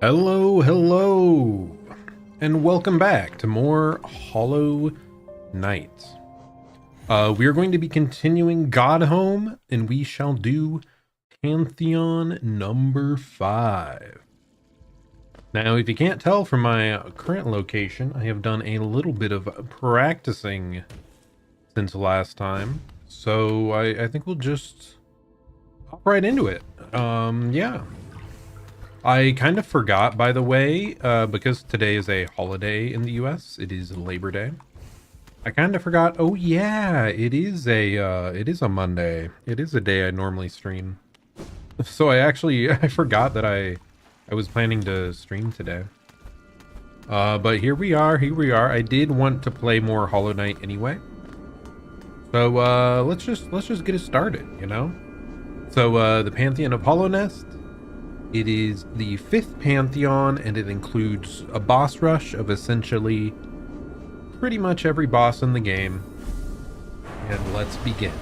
Hello, hello, and welcome back to more Hollow Knight. We are going to be continuing Godhome, and we shall do Pantheon number 5. Now, if you can't tell from my current location, I have done a little bit of practicing since last time, so I think we'll just hop right into it. Yeah. I kind of forgot, by the way, because today is a holiday in the US. It is Labor Day. I kind of forgot. Oh yeah, it is a Monday. It is a day I normally stream. So I forgot that I was planning to stream today. But here we are. I did want to play more Hollow Knight anyway. So let's just get it started, you know? So the Pantheon of Hollow Nest. It is the 5th Pantheon, and it includes a boss rush of essentially pretty much every boss in the game. And let's begin.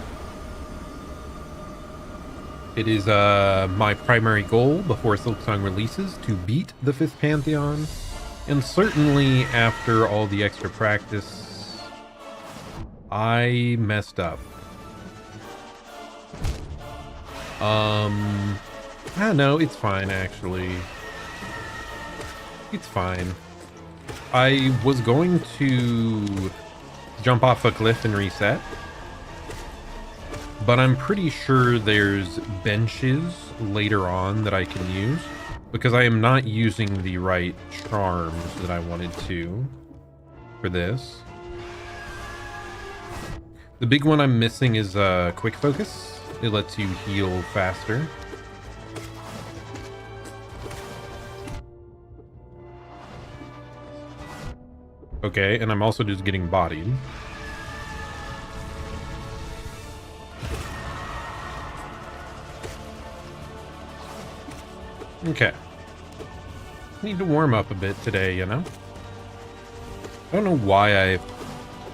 It is my primary goal before Silksong releases to beat the 5th Pantheon, and certainly after all the extra practice, I messed up. No, it's fine, actually. It's fine. I was going to jump off a cliff and reset, but I'm pretty sure there's benches later on that I can use, because I am not using the right charms that I wanted to for this. The big one I'm missing is quick focus. It lets you heal faster. Okay, and I'm also just getting bodied. Okay. Need to warm up a bit today, you know? I don't know why I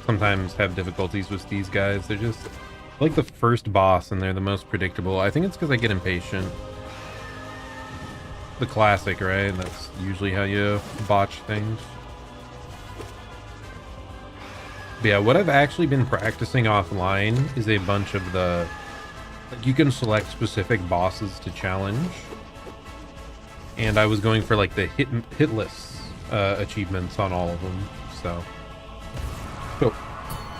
sometimes have difficulties with these guys. They're just like the first boss, and they're the most predictable. I think it's because I get impatient. The classic, right? That's usually how you botch things. But yeah, what I've actually been practicing offline is a bunch of the... Like, you can select specific bosses to challenge. And I was going for, like, the hitless achievements on all of them, so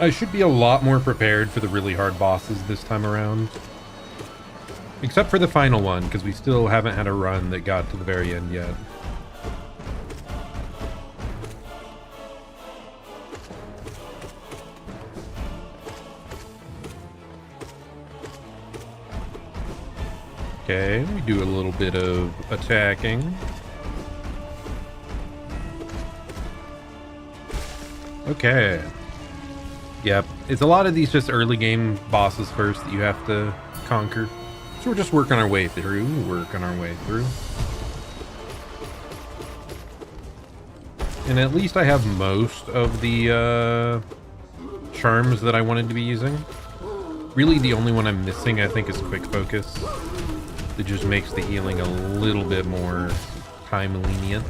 I should be a lot more prepared for the really hard bosses this time around. Except for the final one, because we still haven't had a run that got to the very end yet. Okay, we do a little bit of attacking. Okay. Yep, it's a lot of these just early game bosses first that you have to conquer. So we're just working our way through, And at least I have most of the charms that I wanted to be using. Really, the only one I'm missing, I think, is quick focus. It just makes the healing a little bit more time lenient.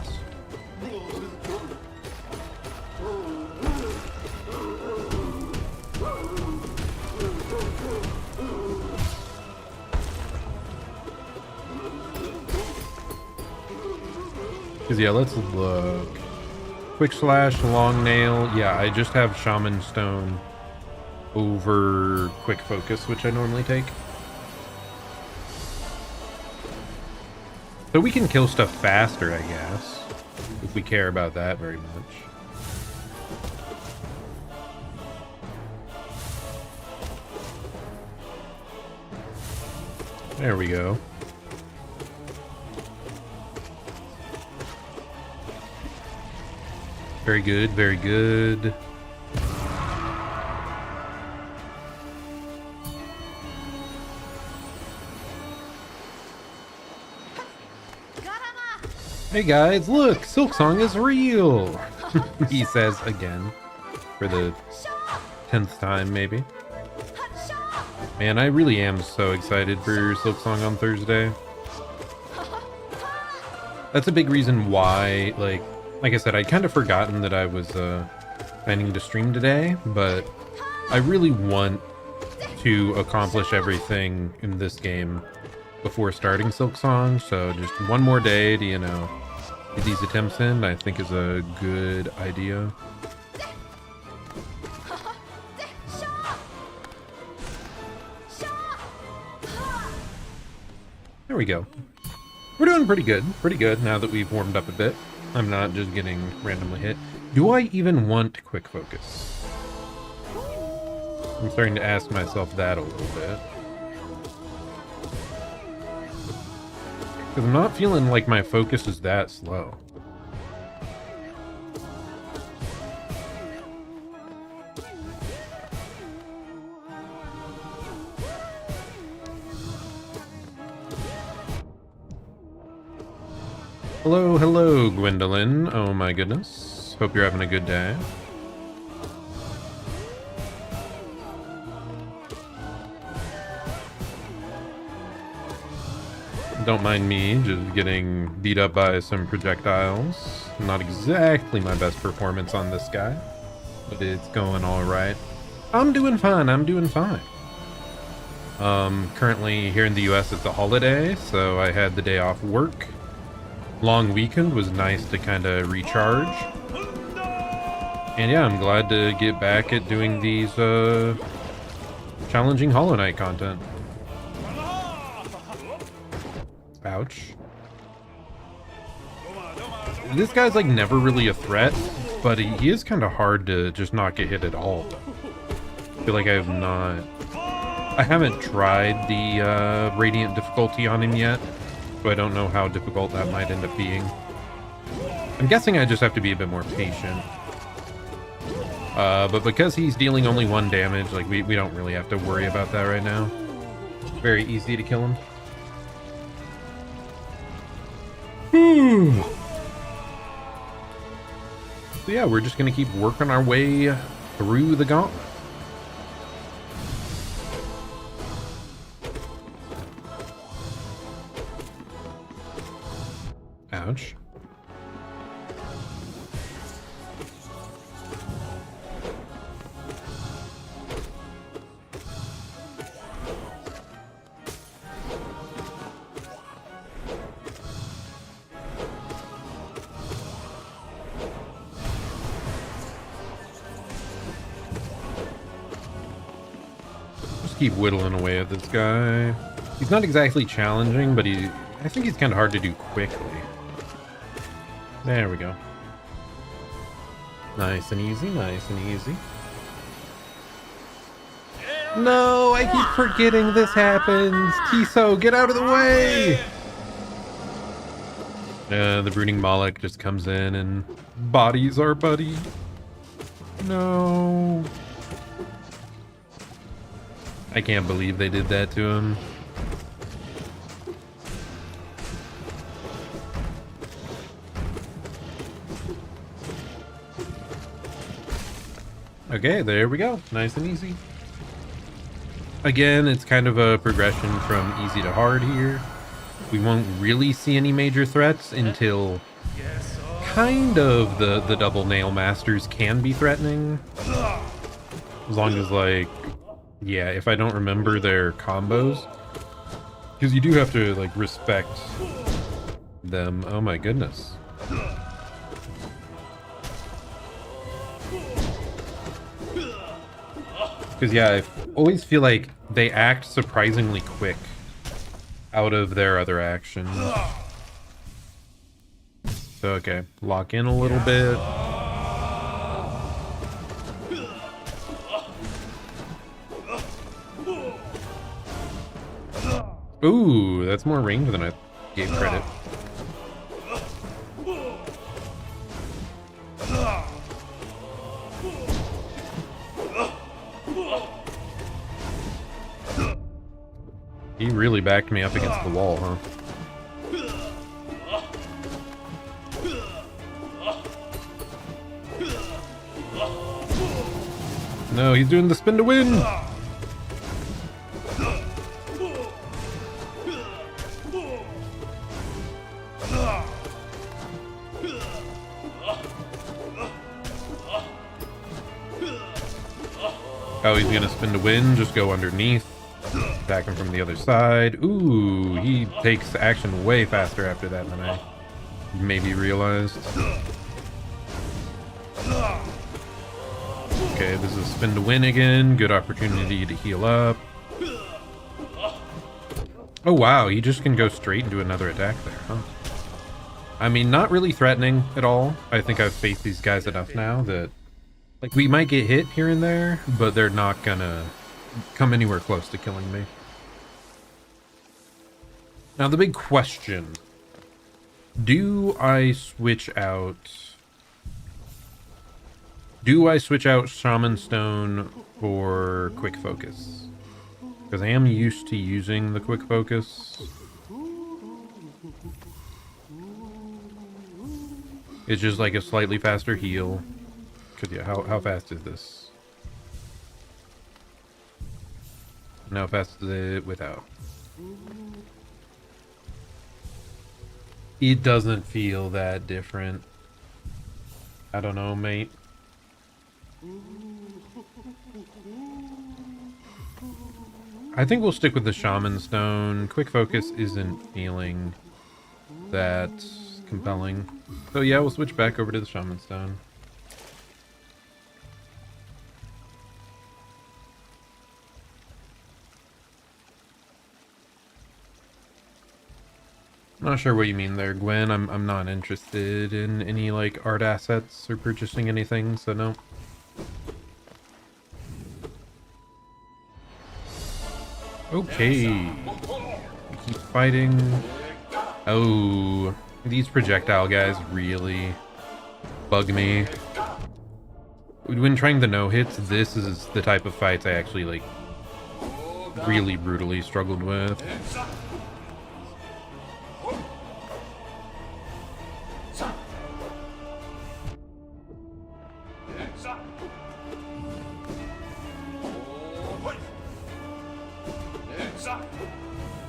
Because yeah, let's look. Quick slash, long nail. Yeah, I just have shaman stone over quick focus, which I normally take. So we can kill stuff faster, I guess, if we care about that very much. There we go. Very good, very good. Hey guys, look! Silksong is real! He says again. For the 10th time, maybe. Man, I really am so excited for Silksong on Thursday. That's a big reason why, like I said, I'd kind of forgotten that I was planning to stream today, but I really want to accomplish everything in this game before starting Silksong, so just one more day to, you know, get these attempts in, I think is a good idea. There we go. We're doing pretty good now that we've warmed up a bit. I'm not just getting randomly hit. Do I even want quick focus? I'm starting to ask myself that a little bit. Because I'm not feeling like my focus is that slow. Hello, hello, Gwendolyn. Oh my goodness. Hope you're having a good day. Don't mind me just getting beat up by some projectiles. Not exactly my best performance on this guy, but it's going all right. I'm doing fine. I'm doing fine. Currently here in the US, it's a holiday, so I had the day off work. Long weekend was nice to kind of recharge. And yeah, I'm glad to get back at doing these challenging Hollow Knight content. Ouch. This guy's like never really a threat, but he is kind of hard to just not get hit at all. I feel like I haven't tried the Radiant difficulty on him yet, so I don't know how difficult that might end up being. I'm guessing I just have to be a bit more patient. But because he's dealing only 1 damage, like we don't really have to worry about that right now. Very easy to kill him. So yeah, we're just gonna keep working our way through the gauntlet. Ouch. Just keep whittling away at this guy. He's not exactly challenging, but I think he's kind of hard to do quickly. There we go. Nice and easy, nice and easy. No, I keep forgetting this happens. Tiso, get out of the way! The Brooding Moloch just comes in and bodies our buddy. No. I can't believe they did that to him. Okay, there we go. Nice and easy. Again, it's kind of a progression from easy to hard here. We won't really see any major threats until kind of the double nail masters can be threatening. As long as, like, yeah, if I don't remember their combos. Because you do have to, like, respect them. Oh my goodness. Because, yeah, I always feel like they act surprisingly quick out of their other actions. So, okay, lock in a little bit. Ooh, that's more range than I gave credit. He really backed me up against the wall, huh? No, he's doing the spin to win! Oh, he's gonna spin to win, just go underneath. Attack him from the other side. Ooh, he takes action way faster after that than I maybe realized. Okay, this is spin to win again. Good opportunity to heal up. Oh wow, he just can go straight and do another attack there, huh? I mean, not really threatening at all. I think I've faced these guys enough now that, like, we might get hit here and there, but they're not gonna come anywhere close to killing me. Now, the big question. Do I switch out Shaman Stone for Quick Focus? Because I am used to using the Quick Focus. It's just like a slightly faster heal. Cause yeah, how fast is this? And how fast is it without? It doesn't feel that different. I don't know, mate. I think we'll stick with the Shaman Stone. Quick Focus isn't feeling that compelling. So yeah, we'll switch back over to the Shaman Stone. Not sure what you mean there, Gwen. I'm not interested in any like art assets or purchasing anything, so no. Okay. We keep fighting. Oh, these projectile guys really bug me. When trying the no-hits, this is the type of fights I actually like really brutally struggled with.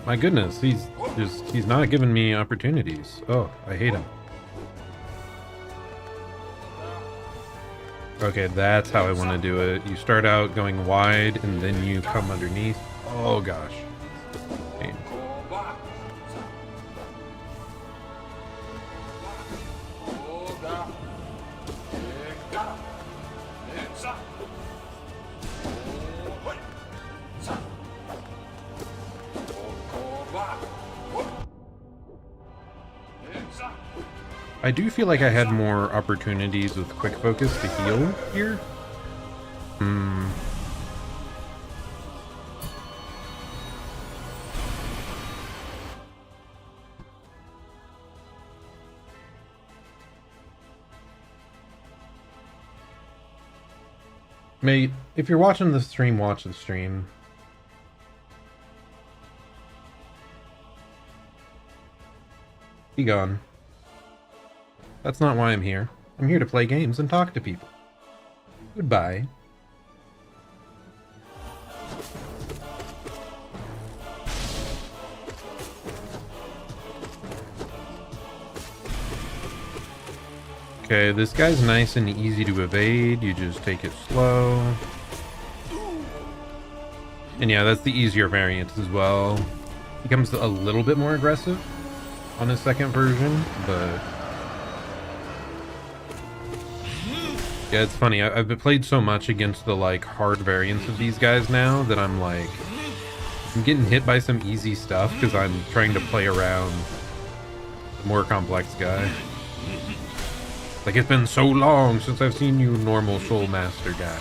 My goodness, he's not giving me opportunities. Oh, I hate him. Okay, that's how I want to do it. You start out going wide and then you come underneath. Oh gosh. Pain. I do feel like I had more opportunities with Quick Focus to heal here. Mate, if you're watching the stream, watch the stream. Be gone. That's not why I'm here. I'm here to play games and talk to people. Goodbye. Okay, this guy's nice and easy to evade. You just take it slow. And yeah, that's the easier variant as well. He becomes a little bit more aggressive on his second version, but yeah, it's funny. I've played so much against the like hard variants of these guys now that I'm like, I'm getting hit by some easy stuff because I'm trying to play around the more complex guy. Like, it's been so long since I've seen you, normal Soul Master guy.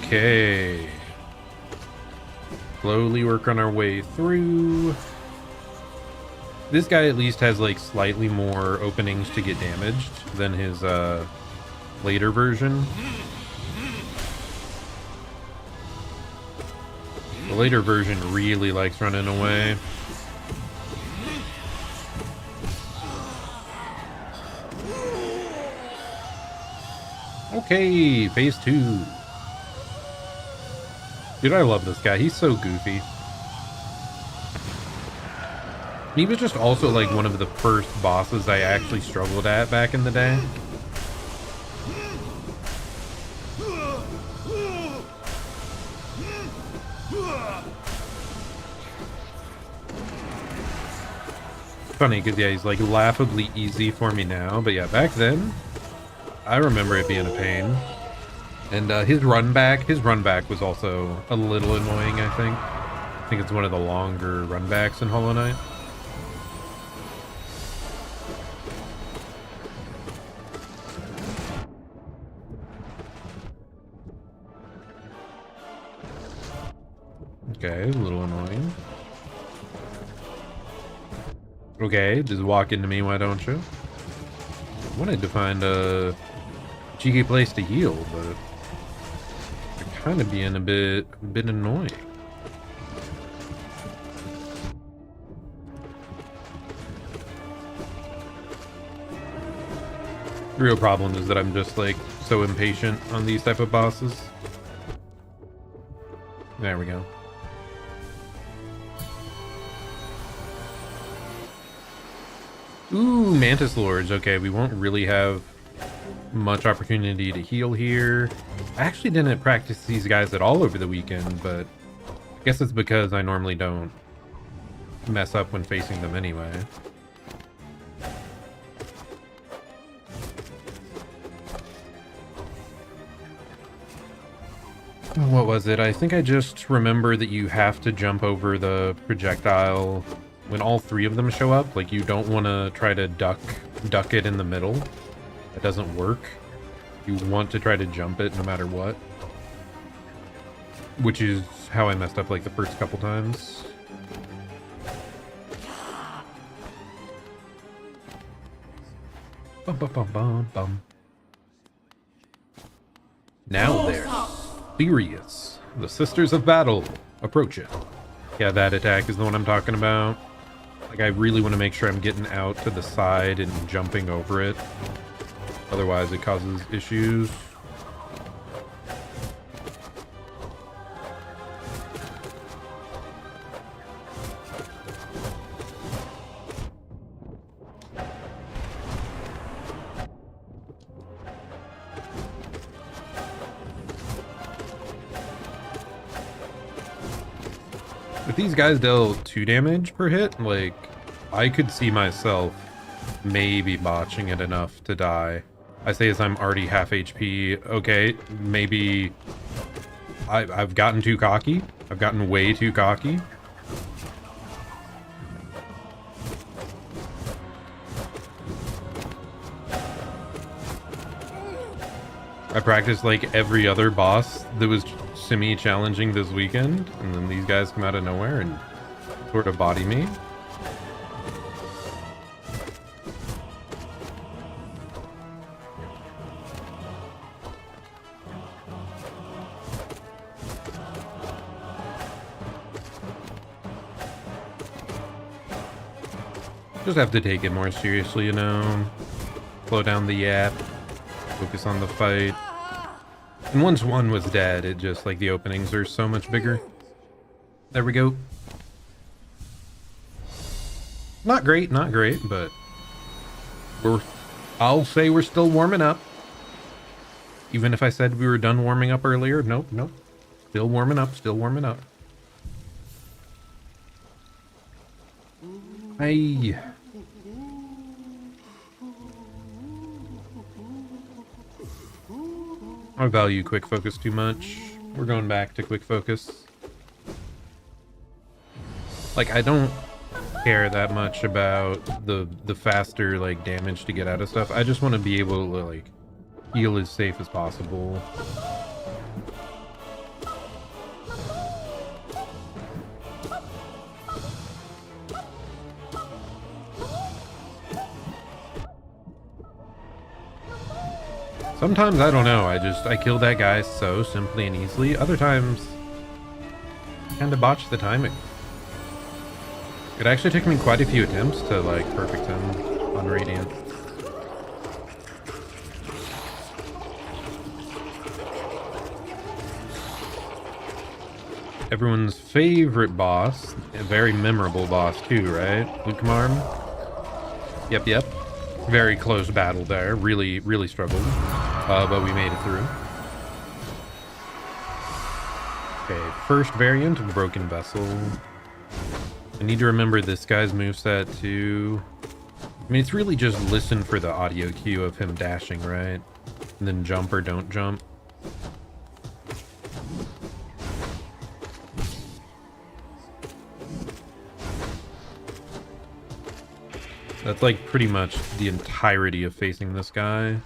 Okay. Slowly work on our way through. This guy at least has like slightly more openings to get damaged than his later version. The later version really likes running away. Okay, phase 2. Dude, I love this guy. He's so goofy. He was just also like one of the first bosses I actually struggled at back in the day. Funny because yeah, he's like laughably easy for me now, but yeah, back then I remember it being a pain. And his run back was also a little annoying. I think it's one of the longer run backs in Hollow Knight. Okay, a little annoying. Okay, just walk into me, why don't you? I wanted to find a cheeky place to heal, but they're kind of being a bit annoying. The real problem is that I'm just like so impatient on these type of bosses. There we go. Ooh, Mantis Lords. Okay, we won't really have much opportunity to heal here. I actually didn't practice these guys at all over the weekend, but I guess it's because I normally don't mess up when facing them anyway. What was it? I think I just remember that you have to jump over the projectile when all three of them show up. Like, you don't want to try to duck it in the middle. That doesn't work. You want to try to jump it no matter what. Which is how I messed up like the first couple times. Bum, bum, bum, bum, bum. Now they're serious. The Sisters of Battle approach it. Yeah, that attack is the one I'm talking about. Like, I really want to make sure I'm getting out to the side and jumping over it. Otherwise, it causes issues. If these guys deal 2 damage per hit, like, I could see myself maybe botching it enough to die. I say as I'm already half HP. Okay, maybe I've gotten too cocky. I've gotten way too cocky. I practiced like every other boss that was semi-challenging this weekend, and then these guys come out of nowhere and sort of body me. Just have to take it more seriously, you know. Slow down the yap. Focus on the fight. And once one was dead, it just, like, the openings are so much bigger. There we go. Not great, but I'll say we're still warming up. Even if I said we were done warming up earlier, nope. Still warming up. Hey. I value quick focus too much. We're going back to quick focus. Like, I don't care that much about the faster, like, damage to get out of stuff. I just want to be able to, like, heal as safe as possible. Sometimes, I don't know, I kill that guy so simply and easily. Other times, I kind of botch the timing. It actually took me quite a few attempts to, like, perfect him on Radiant. Everyone's favorite boss, a very memorable boss too, right? Luke Marm? Yep. Very close battle there. Really struggled, but we made it through. Okay, first variant of Broken Vessel. I need to remember this guy's moveset too. I mean, it's really just listen for the audio cue of him dashing, right? And then jump or don't jump. That's like pretty much the entirety of facing this guy.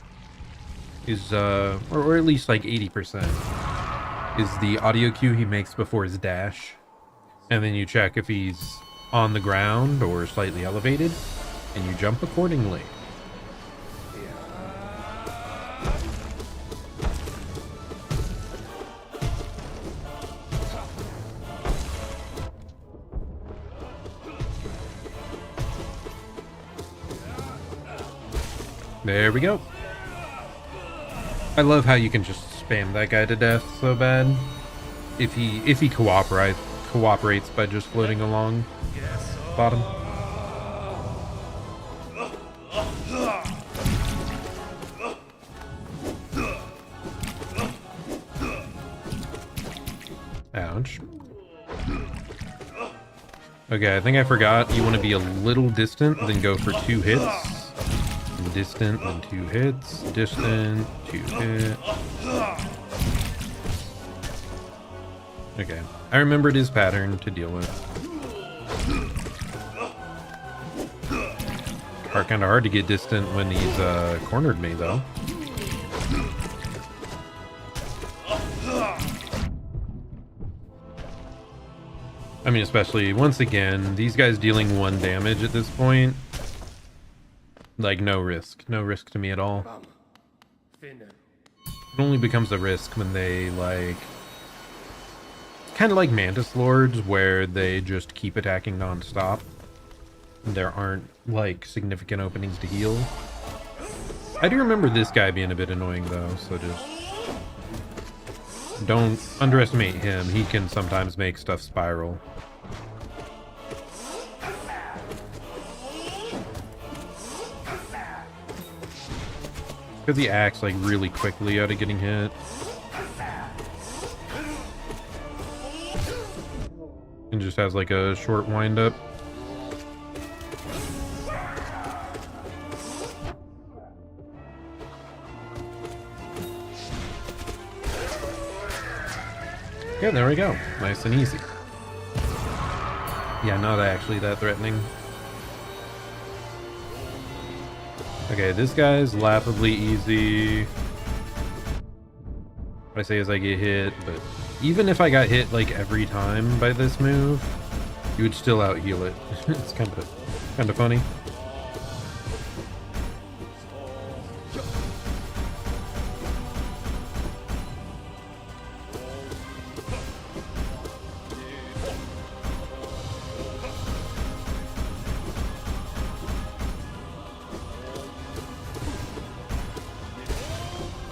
Is or at least like 80% is the audio cue he makes before his dash. And then you check if he's on the ground or slightly elevated, and you jump accordingly. There we go. I love how you can just spam that guy to death so bad. If he cooperates by just floating along bottom. Ouch. Okay, I think I forgot. You want to be a little distant, then go for 2 hits. Distant, then 2 hits. Distant, 2 hits. Okay, I remembered his pattern to deal with. Kind of hard to get distant when he's cornered me, though. I mean, especially, once again, these guys dealing 1 damage at this point. Like, no risk. No risk to me at all. It only becomes a risk when they, like... kind of like Mantis Lords, where they just keep attacking non-stop. There aren't, like, significant openings to heal. I do remember this guy being a bit annoying, though, so just... don't underestimate him. He can sometimes make stuff spiral. Because he acts, like, really quickly out of getting hit. And just has, like, a short wind-up. Yeah, there we go. Nice and easy. Yeah, not actually that threatening. Okay, this guy's laughably easy. What I say is I get hit, but even if I got hit like every time by this move, you would still out heal it. It's kind of funny.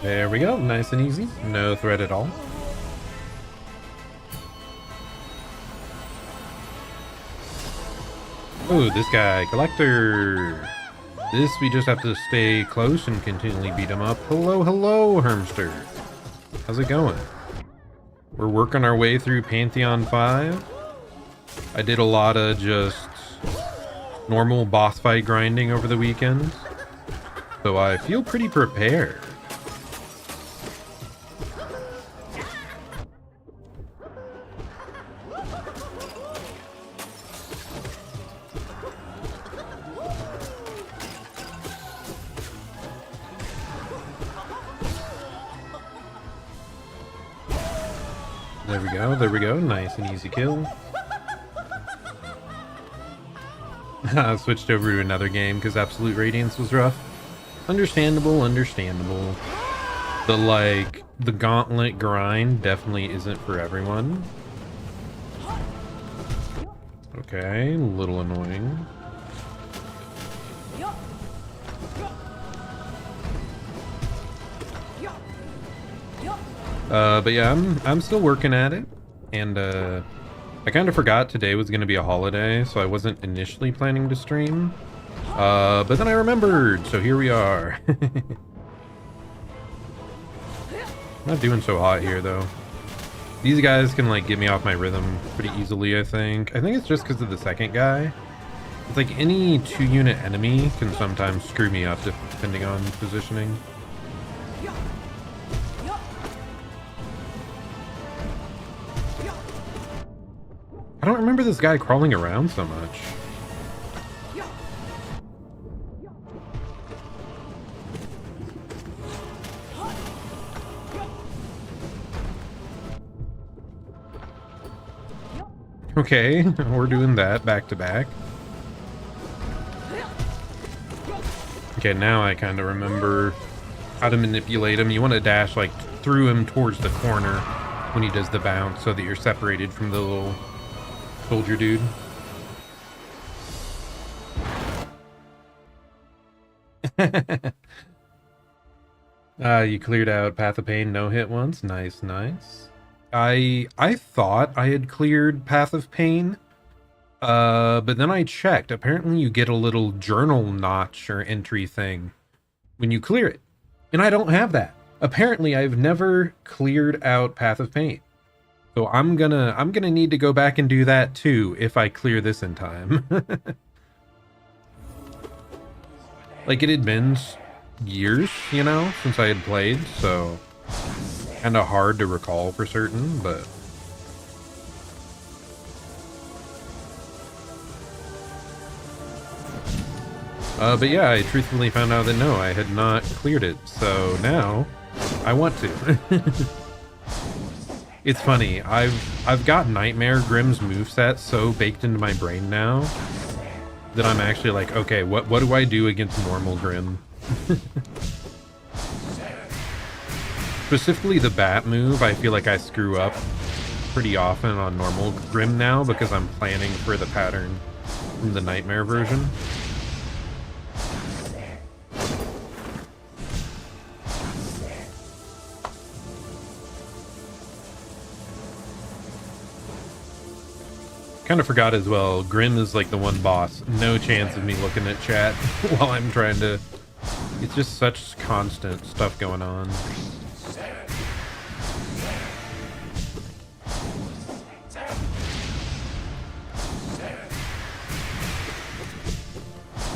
There we go, nice and easy, no threat at all. Oh, this guy, Collector. This, we just have to stay close and continually beat him up. Hello, Hermster. How's it going? We're working our way through Pantheon 5. I did a lot of just normal boss fight grinding over the weekend, so I feel pretty prepared. There we go, nice and easy kill. I switched over to another game because Absolute Radiance was rough. Understandable. The gauntlet grind definitely isn't for everyone. Okay, a little annoying. But yeah, I'm still working at it. And I kind of forgot today was going to be a holiday, so I wasn't initially planning to stream. But then I remembered, so here we are. Not doing so hot here, though. These guys can, like, get me off my rhythm pretty easily, I think. I think it's just because of the second guy. It's like any 2-unit enemy can sometimes screw me up depending on positioning. I don't remember this guy crawling around so much. Okay, we're doing that back to back. Okay, now I kind of remember how to manipulate him. You want to dash like through him towards the corner when he does the bounce so that you're separated from the little soldier dude. You cleared out Path of Pain, no hit once. Nice, nice. I thought I had cleared Path of Pain, but then I checked. Apparently you get a little journal notch or entry thing when you clear it, and I don't have that. Apparently I've never cleared out Path of Pain, so I'm gonna need to go back and do that too if I clear this in time. Like, it had been years, you know, since I had played, so kind of hard to recall for certain, but yeah, I truthfully found out that no, I had not cleared it, so now I want to. It's funny, I've got Nightmare Grimm's moveset so baked into my brain now that I'm actually like, okay, what do I do against normal Grimm? Specifically the bat move, I feel like I screw up pretty often on normal Grimm now because I'm planning for the pattern from the Nightmare version. Kind of forgot as well, Grimm is like the one boss. No chance of me looking at chat while I'm trying to... It's just such constant stuff going on.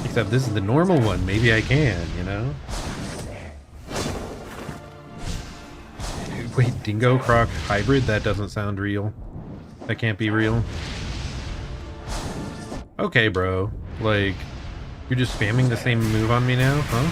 Except this is the normal one. Maybe I can, you know? Wait, Dingo Croc Hybrid? That doesn't sound real. That can't be real. Okay, bro. Like, you're just spamming the same move on me now, huh?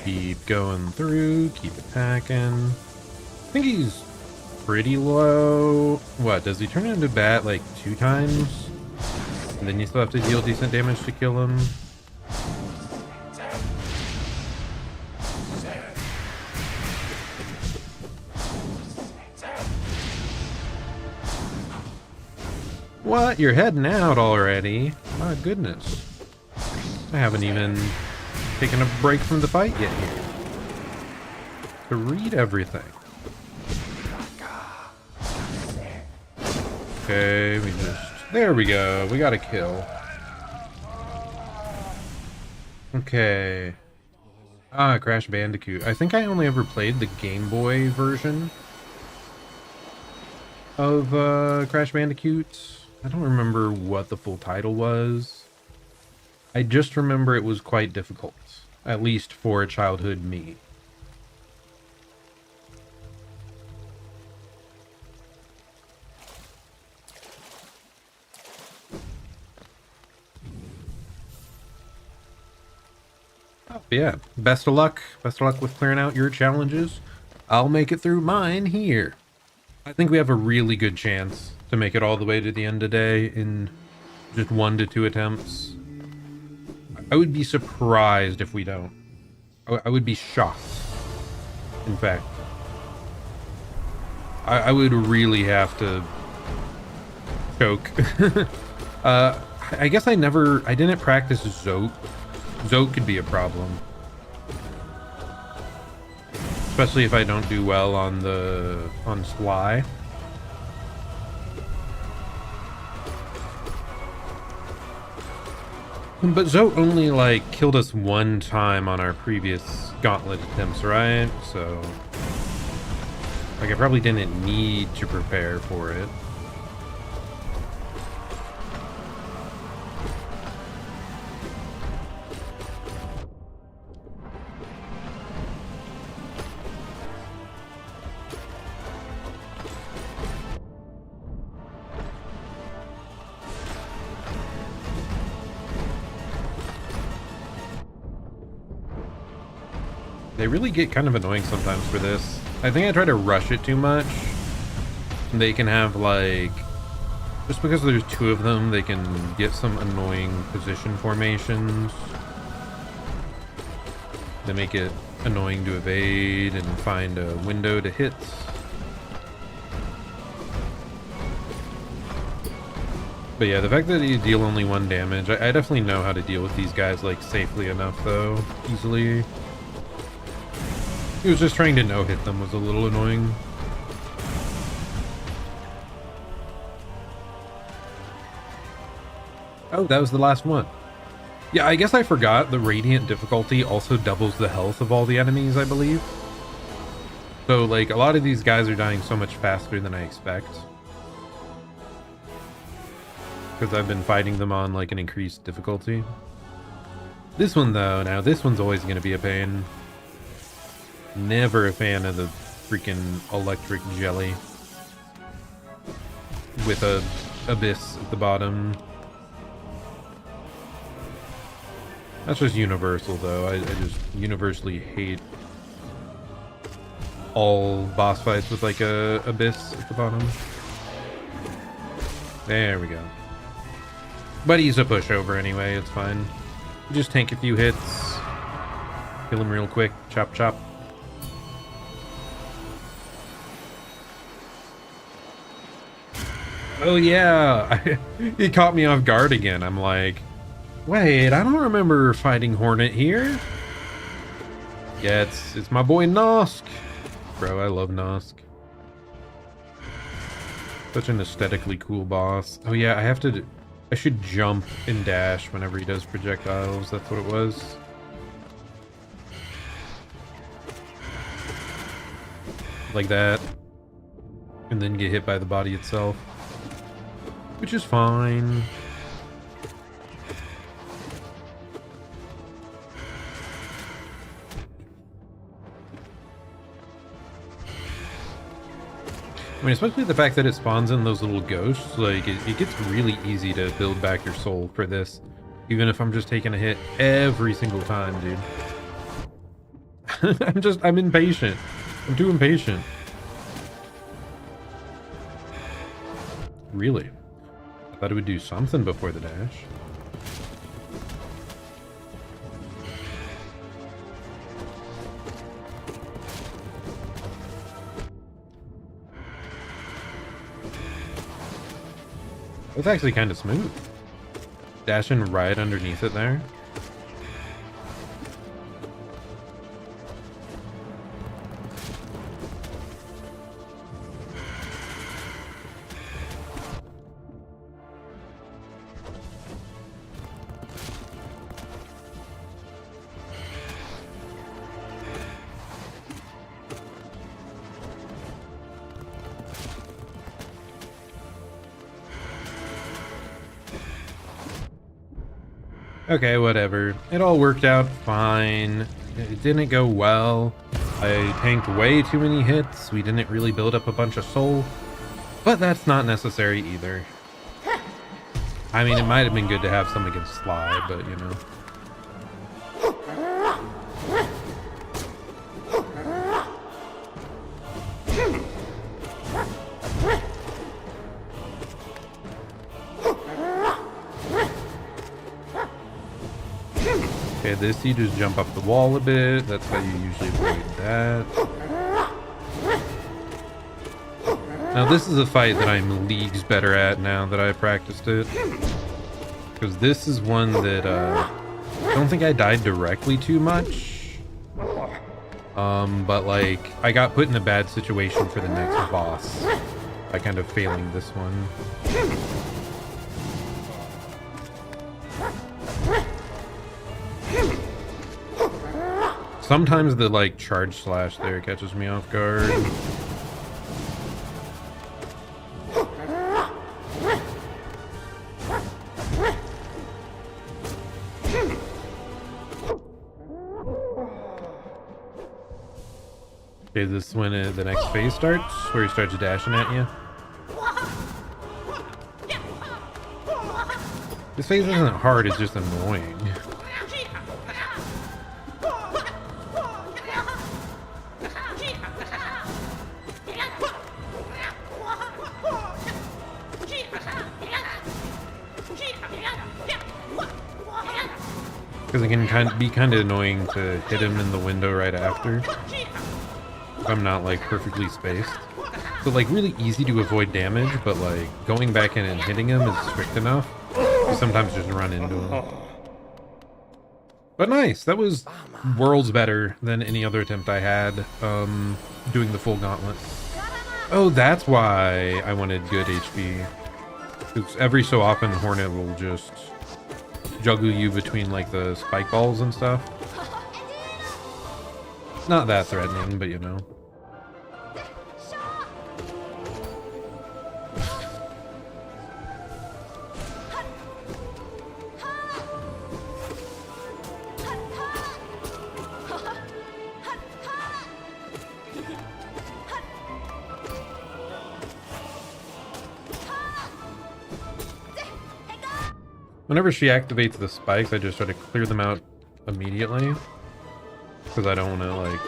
Keep going through, keep attacking. I think he's pretty low. What, does he turn into bat like 2 times? And then you still have to deal decent damage to kill him? What? You're heading out already? My goodness. I haven't even taken a break from the fight yet here to read everything. Okay, there we go. We got a kill. Okay. Crash Bandicoot. I think I only ever played the Game Boy version of Crash Bandicoot. I don't remember what the full title was. I just remember it was quite difficult, at least for childhood me. Yeah, best of luck. Best of luck with clearing out your challenges. I'll make it through mine here. I think we have a really good chance to make it all the way to the end today in just 1 to 2 attempts. I would be surprised if we don't. I would be shocked, in fact. I would really have to choke. I guess I didn't practice Zote. Zote could be a problem. Especially if I don't do well on Sly. But Zote only, like, killed us 1 time on our previous gauntlet attempts, right? So, like, I probably didn't need to prepare for it. They really get kind of annoying sometimes for this. I think I try to rush it too much. They can have, like, just because there's 2 of them, they can get some annoying position formations. They make it annoying to evade and find a window to hit. But yeah, the fact that you deal only 1 damage, I definitely know how to deal with these guys, like, safely enough, though, easily. He was just trying to no-hit them was a little annoying. Oh, that was the last one. Yeah, I guess I forgot the Radiant difficulty also doubles the health of all the enemies, I believe. So, like, a lot of these guys are dying so much faster than I expect. Because I've been fighting them on, like, an increased difficulty. This one, though, now, this one's always going to be a pain. Never a fan of the freaking electric jelly with a abyss at the bottom. That's just universal, though. I just universally hate all boss fights with, like, a abyss at the bottom. There we go. But he's a pushover anyway, it's fine. You just tank a few hits, kill him real quick, chop chop. Oh yeah, he caught me off guard again. I'm like, wait, I don't remember fighting Hornet here. Yeah, it's my boy Nosk. Bro, I love Nosk. Such an aesthetically cool boss. Oh yeah, I should jump and dash whenever he does projectiles. That's what it was. Like that. And then get hit by the body itself. Which is fine. I mean, especially the fact that it spawns in those little ghosts, like, it gets really easy to build back your soul for this. Even if I'm just taking a hit every single time, dude. I'm impatient. I'm too impatient. Really? I thought it would do something before the dash. It's actually kind of smooth. Dashing right underneath it there. Okay, whatever. It all worked out fine. It didn't go well. I tanked way too many hits. We didn't really build up a bunch of soul. But that's not necessary either. I mean, it might have been good to have some against Sly, but you know. Okay, this you just jump up the wall a bit. That's how you usually avoid that. Now this is a fight that I'm leagues better at now that I practiced it. Because this is one that I don't think I died directly too much. But like I got put in a bad situation for the next boss by kind of failing this one. Sometimes the like charge slash there catches me off guard. Okay, this is when the next phase starts, where he starts dashing at you. This phase isn't hard, it's just annoying. Because it can be kind of annoying to hit him in the window right after. If I'm not like perfectly spaced. So like really easy to avoid damage, but like going back in and hitting him is strict enough. You sometimes just run into him. But nice, that was worlds better than any other attempt I had doing the full gauntlet. Oh, that's why I wanted good HP. Because every so often Hornet will just juggle you between like the spike balls and stuff. Not that threatening, but you know. Whenever she activates the spikes, I just try to clear them out immediately. Because I don't want to, like,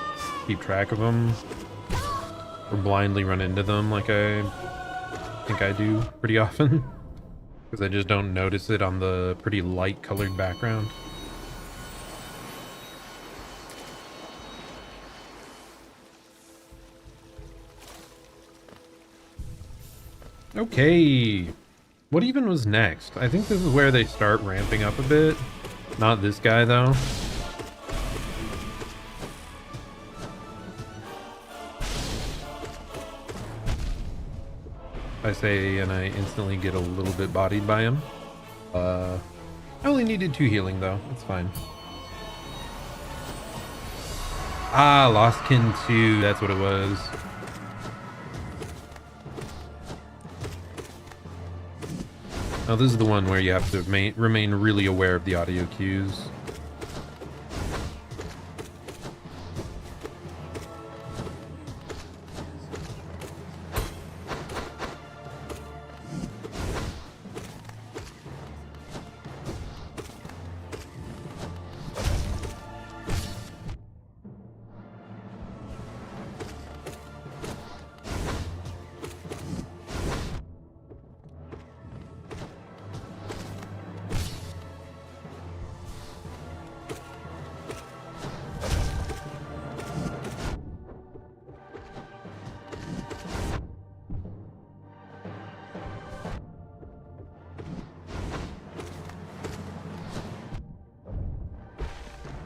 keep track of them. Or blindly run into them like I think I do pretty often. Because I just don't notice it on the pretty light colored background. Okay. What even was next? I think this is where they start ramping up a bit. Not this guy, though. I say, and I instantly get a little bit bodied by him. I only needed 2 healing, though. It's fine. Ah, Lost Kin 2. That's what it was. Now this is the one where you have to remain really aware of the audio cues.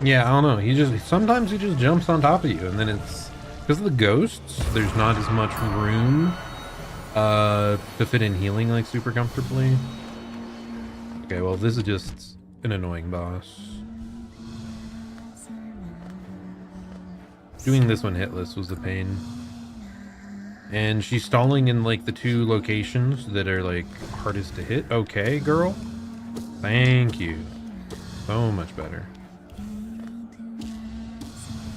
Yeah, I don't know. Sometimes he just jumps on top of you, and then it's because of the ghosts. There's not as much room to fit in healing like super comfortably. Okay, well this is just an annoying boss. Doing this one hitless was a pain. And she's stalling in like the 2 locations that are like hardest to hit. Okay, girl. Thank you. So much better.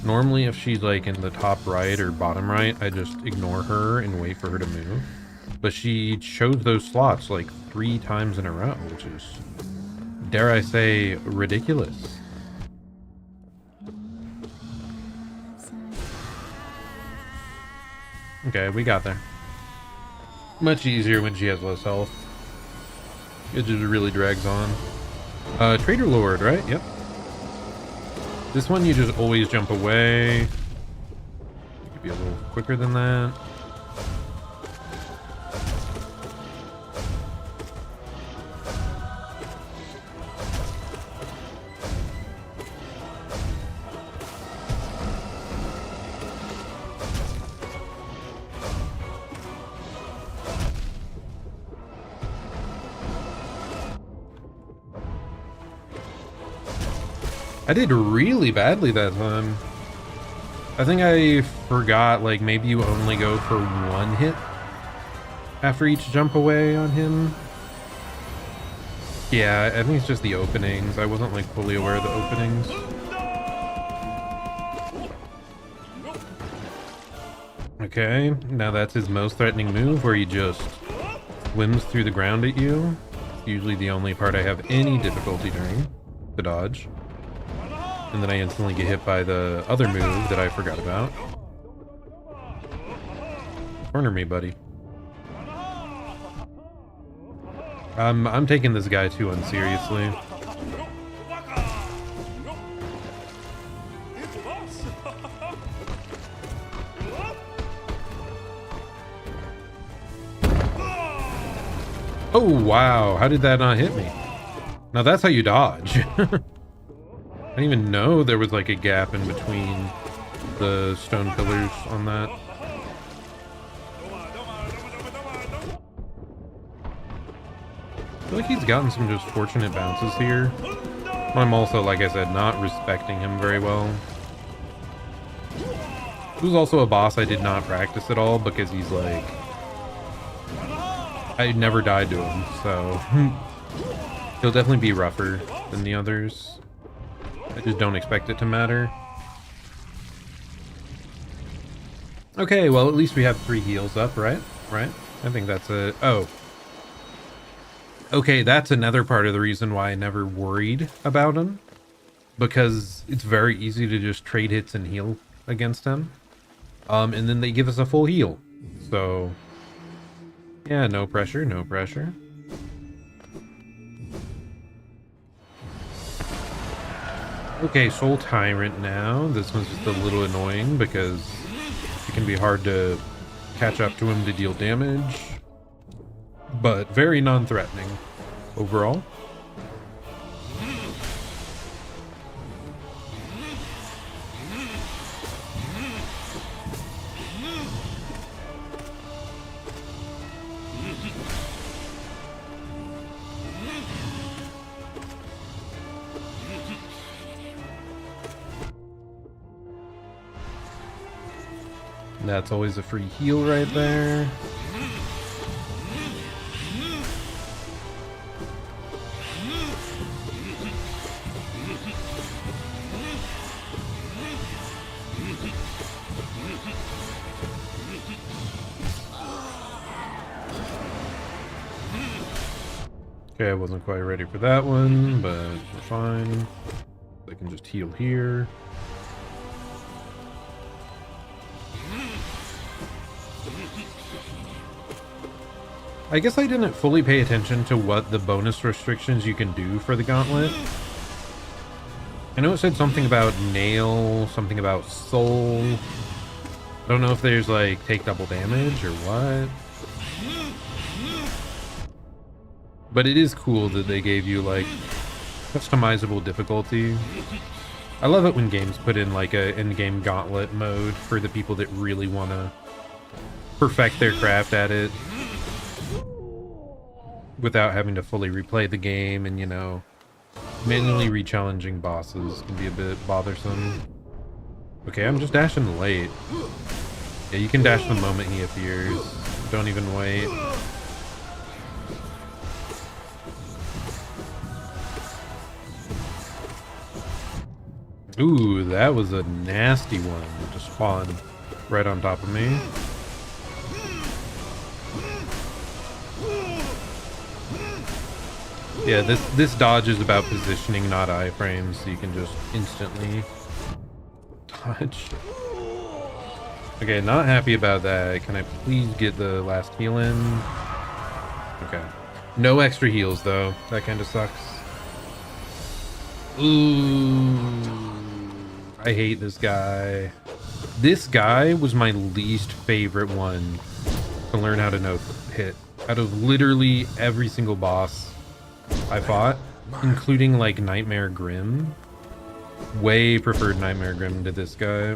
Normally, if she's like in the top right or bottom right, I just ignore her and wait for her to move. But she chose those slots like 3 times in a row, which is, dare I say, ridiculous. Okay, we got there. Much easier when she has less health. It just really drags on. Trader Lord, right? Yep. This one you just always jump away. You could be a little quicker than that. I did really badly that time. I think I forgot, like, maybe you only go for one hit after each jump away on him. Yeah, I think it's just the openings. I wasn't, like, fully aware of the openings. Okay, now that's his most threatening move, where he just swims through the ground at you. It's usually the only part I have any difficulty during, the dodge. And then I instantly get hit by the other move that I forgot about. Corner me, buddy. I'm taking this guy too unseriously. Oh, wow. How did that not hit me? Now that's how you dodge. I didn't even know there was like a gap in between the stone pillars on that. I feel like he's gotten some just fortunate bounces here. But I'm also, like I said, not respecting him very well. He was also a boss I did not practice at all because he's like... I never died to him, so... He'll definitely be rougher than the others. I just don't expect it to matter. Okay, well, at least we have 3 heals up, right? Right? I think that's it. Oh. Okay, that's another part of the reason why I never worried about him. Because it's very easy to just trade hits and heal against him. And then they give us a full heal. So, yeah, no pressure, no pressure. Okay, Soul Tyrant now. This one's just a little annoying because it can be hard to catch up to him to deal damage. But very non-threatening overall. That's always a free heal right there. Okay, I wasn't quite ready for that one, but we're fine. I can just heal here. I guess I didn't fully pay attention to what the bonus restrictions you can do for the gauntlet. I know it said something about nail, something about soul. I don't know if there's like take double damage or what. But it is cool that they gave you like customizable difficulty. I love it when games put in like a in-game gauntlet mode for the people that really want to perfect their craft at it without having to fully replay the game, and you know, manually re-challenging bosses can be a bit bothersome. Okay, I'm just dashing late. Yeah, you can dash the moment he appears. Don't even wait. Ooh, that was a nasty one to spawn right on top of me. Yeah, this dodge is about positioning, not iframes, so you can just instantly dodge. Okay, not happy about that. Can I please get the last heal in? Okay. No extra heals, though. That kind of sucks. Ooh. I hate this guy. This guy was my least favorite one to learn how to no-hit. Out of literally every single boss I fought, including like Nightmare Grim. Way preferred Nightmare Grim to this guy.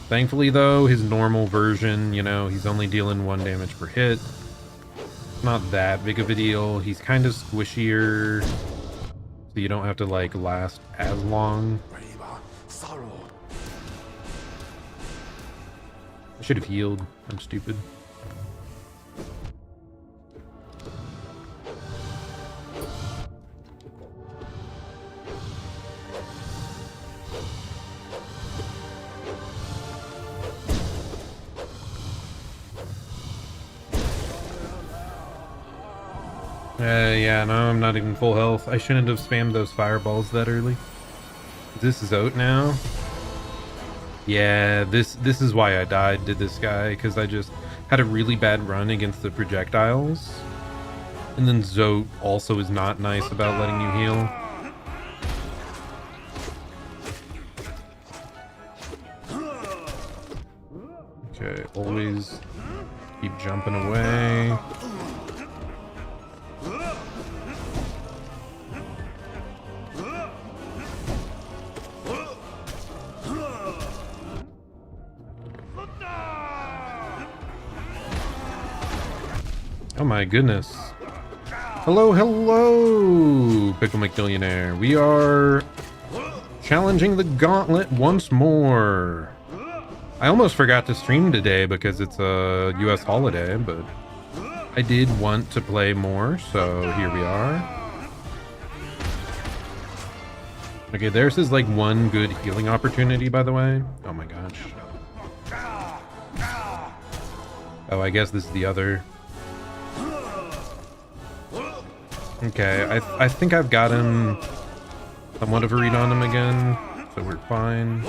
Thankfully though, his normal version, you know, he's only dealing 1 damage per hit. Not that big of a deal. He's kind of squishier, so you don't have to like last as long. I should have healed. I'm stupid. Yeah, no, I'm not even full health. I shouldn't have spammed those fireballs that early. This is out now. Yeah, this is why I died to this guy, because I just had a really bad run against the projectiles. And then Zote also is not nice about letting you heal. Okay, always keep jumping away. Oh my goodness. Hello, hello, Pickle McDillionaire. We are challenging the gauntlet once more. I almost forgot to stream today because it's a US holiday, but I did want to play more, so here we are. Okay, there's is like one good healing opportunity, by the way. Oh my gosh. Oh, I guess this is the other. Okay, I think I've got him somewhat of a read on him again, so we're fine.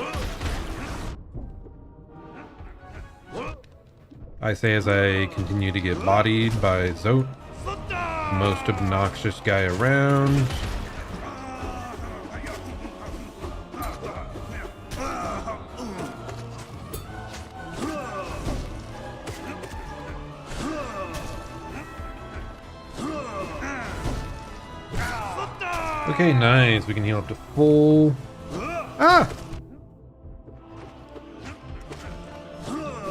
I say as I continue to get bodied by Zote, the most obnoxious guy around. Okay, nice. We can heal up to full. Ah!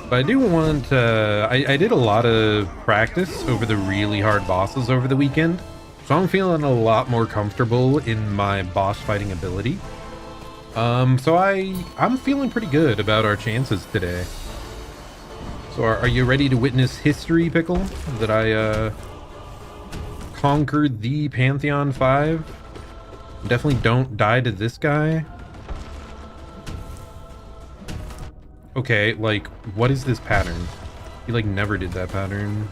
But I do want I did a lot of practice over the really hard bosses over the weekend, so I'm feeling a lot more comfortable in my boss fighting ability. So I'm feeling pretty good about our chances today. So are you ready to witness history, Pickle? That I conquered the Pantheon 5? Definitely don't die to this guy. Okay, like, what is this pattern? He, like, never did that pattern.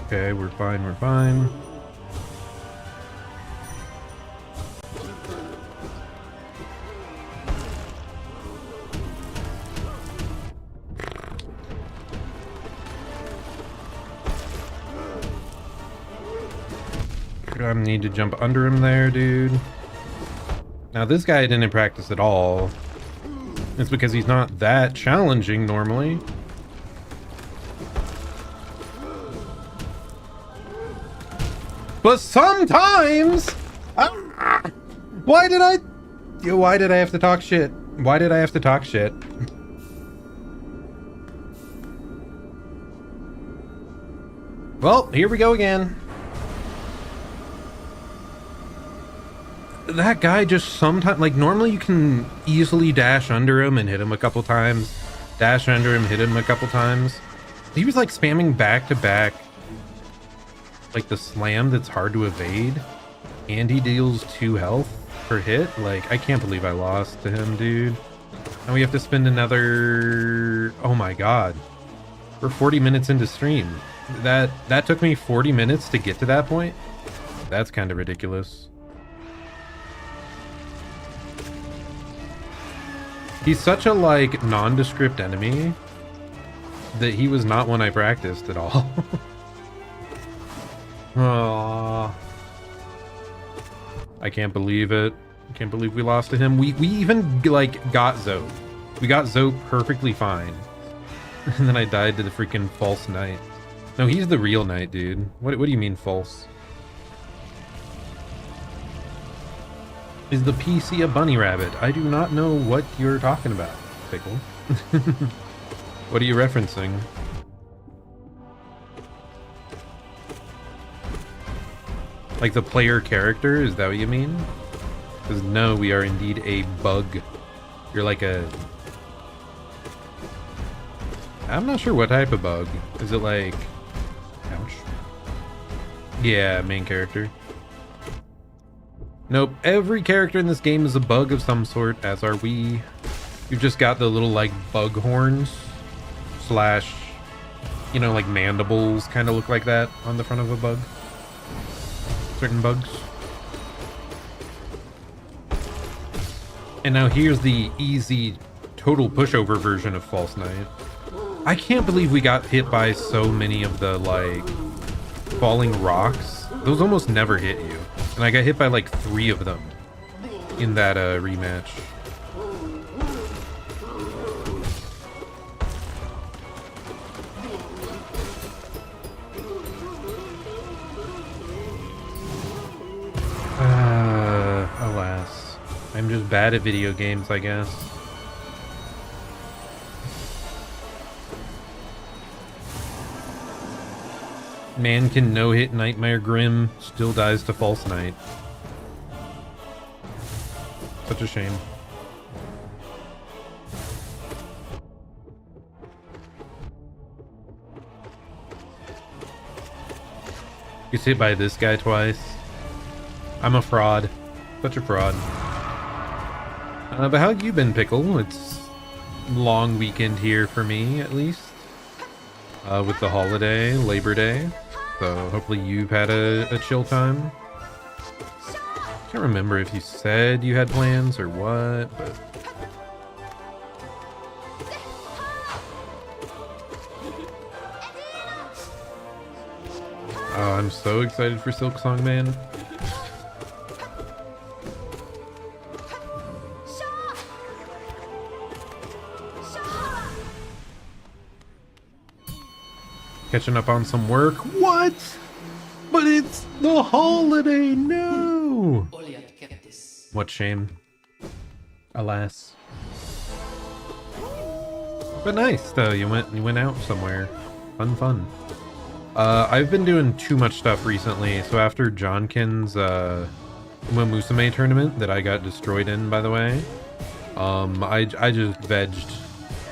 Okay, we're fine, we're fine. I need to jump under him there, dude. Now this guy didn't practice at all. It's because he's not that challenging normally. But sometimes, why did I have to talk shit? Why did I have to talk shit? Well, here we go again. That guy just sometimes, like, normally you can easily dash under him and hit him a couple times. Dash under him, hit him a couple times. He was like spamming back to back, like the slam that's hard to evade, and he deals 2 health per hit. Like, I can't believe I lost to him, dude. And we have to spend another, oh my god, we're 40 minutes into stream. That took me 40 minutes to get to that point. That's kind of ridiculous. He's such a, like, nondescript enemy that he was not one I practiced at all. Aww. I can't believe it. I can't believe we lost to him. We even, like, got Zoe. We got Zoe perfectly fine. And then I died to the freaking false knight. No, he's the real knight, dude. What do you mean false? Is the PC a bunny rabbit? I do not know what you're talking about, Pickle. What are you referencing? Like the player character? Is that what you mean? Because no, we are indeed a bug. You're like a... I'm not sure what type of bug. Is it like... Ouch. Yeah, main character. Nope, every character in this game is a bug of some sort, as are we. You've just got the little, like, bug horns. Slash, you know, like mandibles kind of look like that on the front of a bug. Certain bugs. And now here's the easy total pushover version of False Knight. I can't believe we got hit by so many of the, like, falling rocks. Those almost never hit you. And I got hit by like 3 of them in that rematch. Alas. I'm just bad at video games, I guess. Man can no-hit Nightmare Grim, still dies to False Knight. Such a shame. Gets hit by this guy twice. I'm a fraud. Such a fraud. But how have you been, Pickle? It's long weekend here for me, at least. With the holiday, Labor Day. So hopefully you've had a chill time. Can't remember if you said you had plans or what, but... Oh, I'm so excited for Silksong, man. Catching up on some work. What? But it's the holiday. No. What shame. Alas. But nice though. You went out somewhere. Fun. I've been doing too much stuff recently. So after Johnkin's Musume tournament that I got destroyed in, by the way, I just vegged.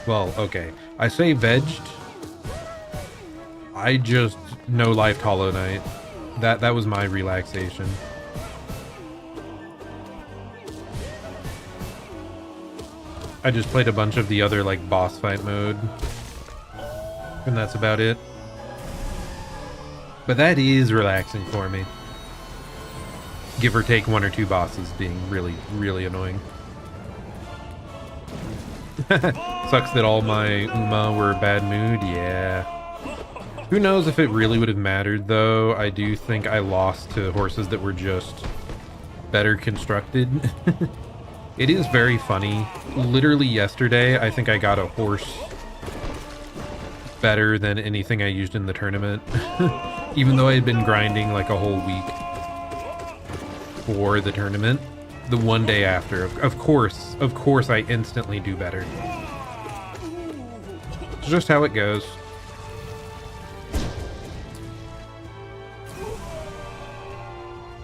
Well, okay. I say vegged. I just no-lifed Hollow Knight. That was my relaxation. I just played a bunch of the other, like, boss fight mode. And that's about it. But that is relaxing for me. Give or take 1 or 2 bosses being really, really annoying. Sucks that all my Uma were bad mood, yeah. Who knows if it really would have mattered, though. I do think I lost to horses that were just better constructed. It is very funny. Literally yesterday, I think I got a horse better than anything I used in the tournament. Even though I had been grinding like a whole week for the tournament. The one day after. Of course, I instantly do better. It's just how it goes.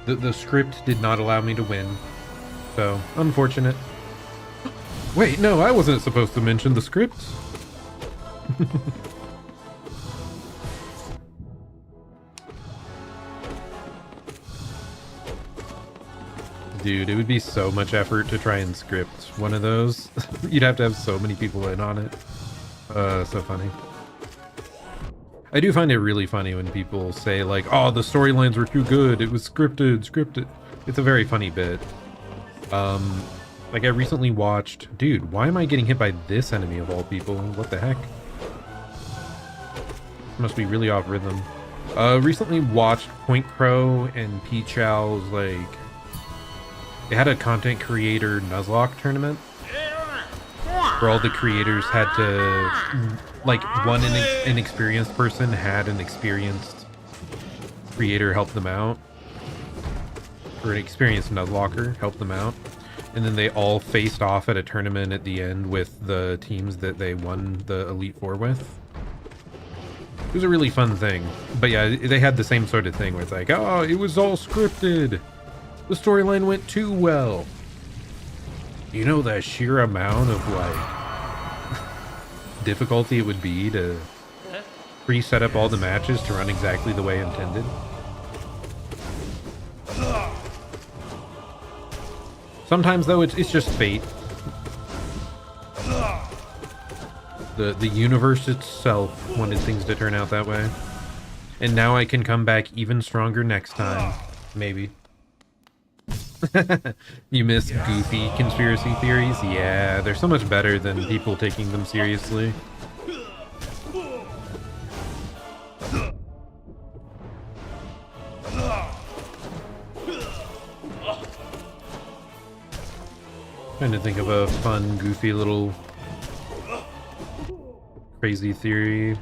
The script did not allow me to win, so unfortunate. Wait, no, I wasn't supposed to mention the script. Dude, it would be so much effort to try and script one of those. You'd have to have so many people in on it. So funny. I do find it really funny when people say like, oh, the storylines were too good, it was scripted. It's a very funny bit. Like I recently watched, dude, why am I getting hit by this enemy of all people? What the heck? Must be really off rhythm. Recently watched Point Crow and P-Chow's, like, they had a content creator Nuzlocke tournament where all the creators had to, like, one inexperienced person had an experienced creator help them out, or an experienced Nuzlocker help them out, and then they all faced off at a tournament at the end with the teams that they won the Elite Four with. It was a really fun thing. But yeah, they had the same sort of thing where it's like, oh, it was all scripted. The storyline went too well. You know the sheer amount of, like, difficulty it would be to pre-set up all the matches to run exactly the way intended? Sometimes, though, it's just fate. The universe itself wanted things to turn out that way. And now I can come back even stronger next time. Maybe. You miss goofy conspiracy theories? Yeah, they're so much better than people taking them seriously. Trying to think of a fun, goofy little crazy theory.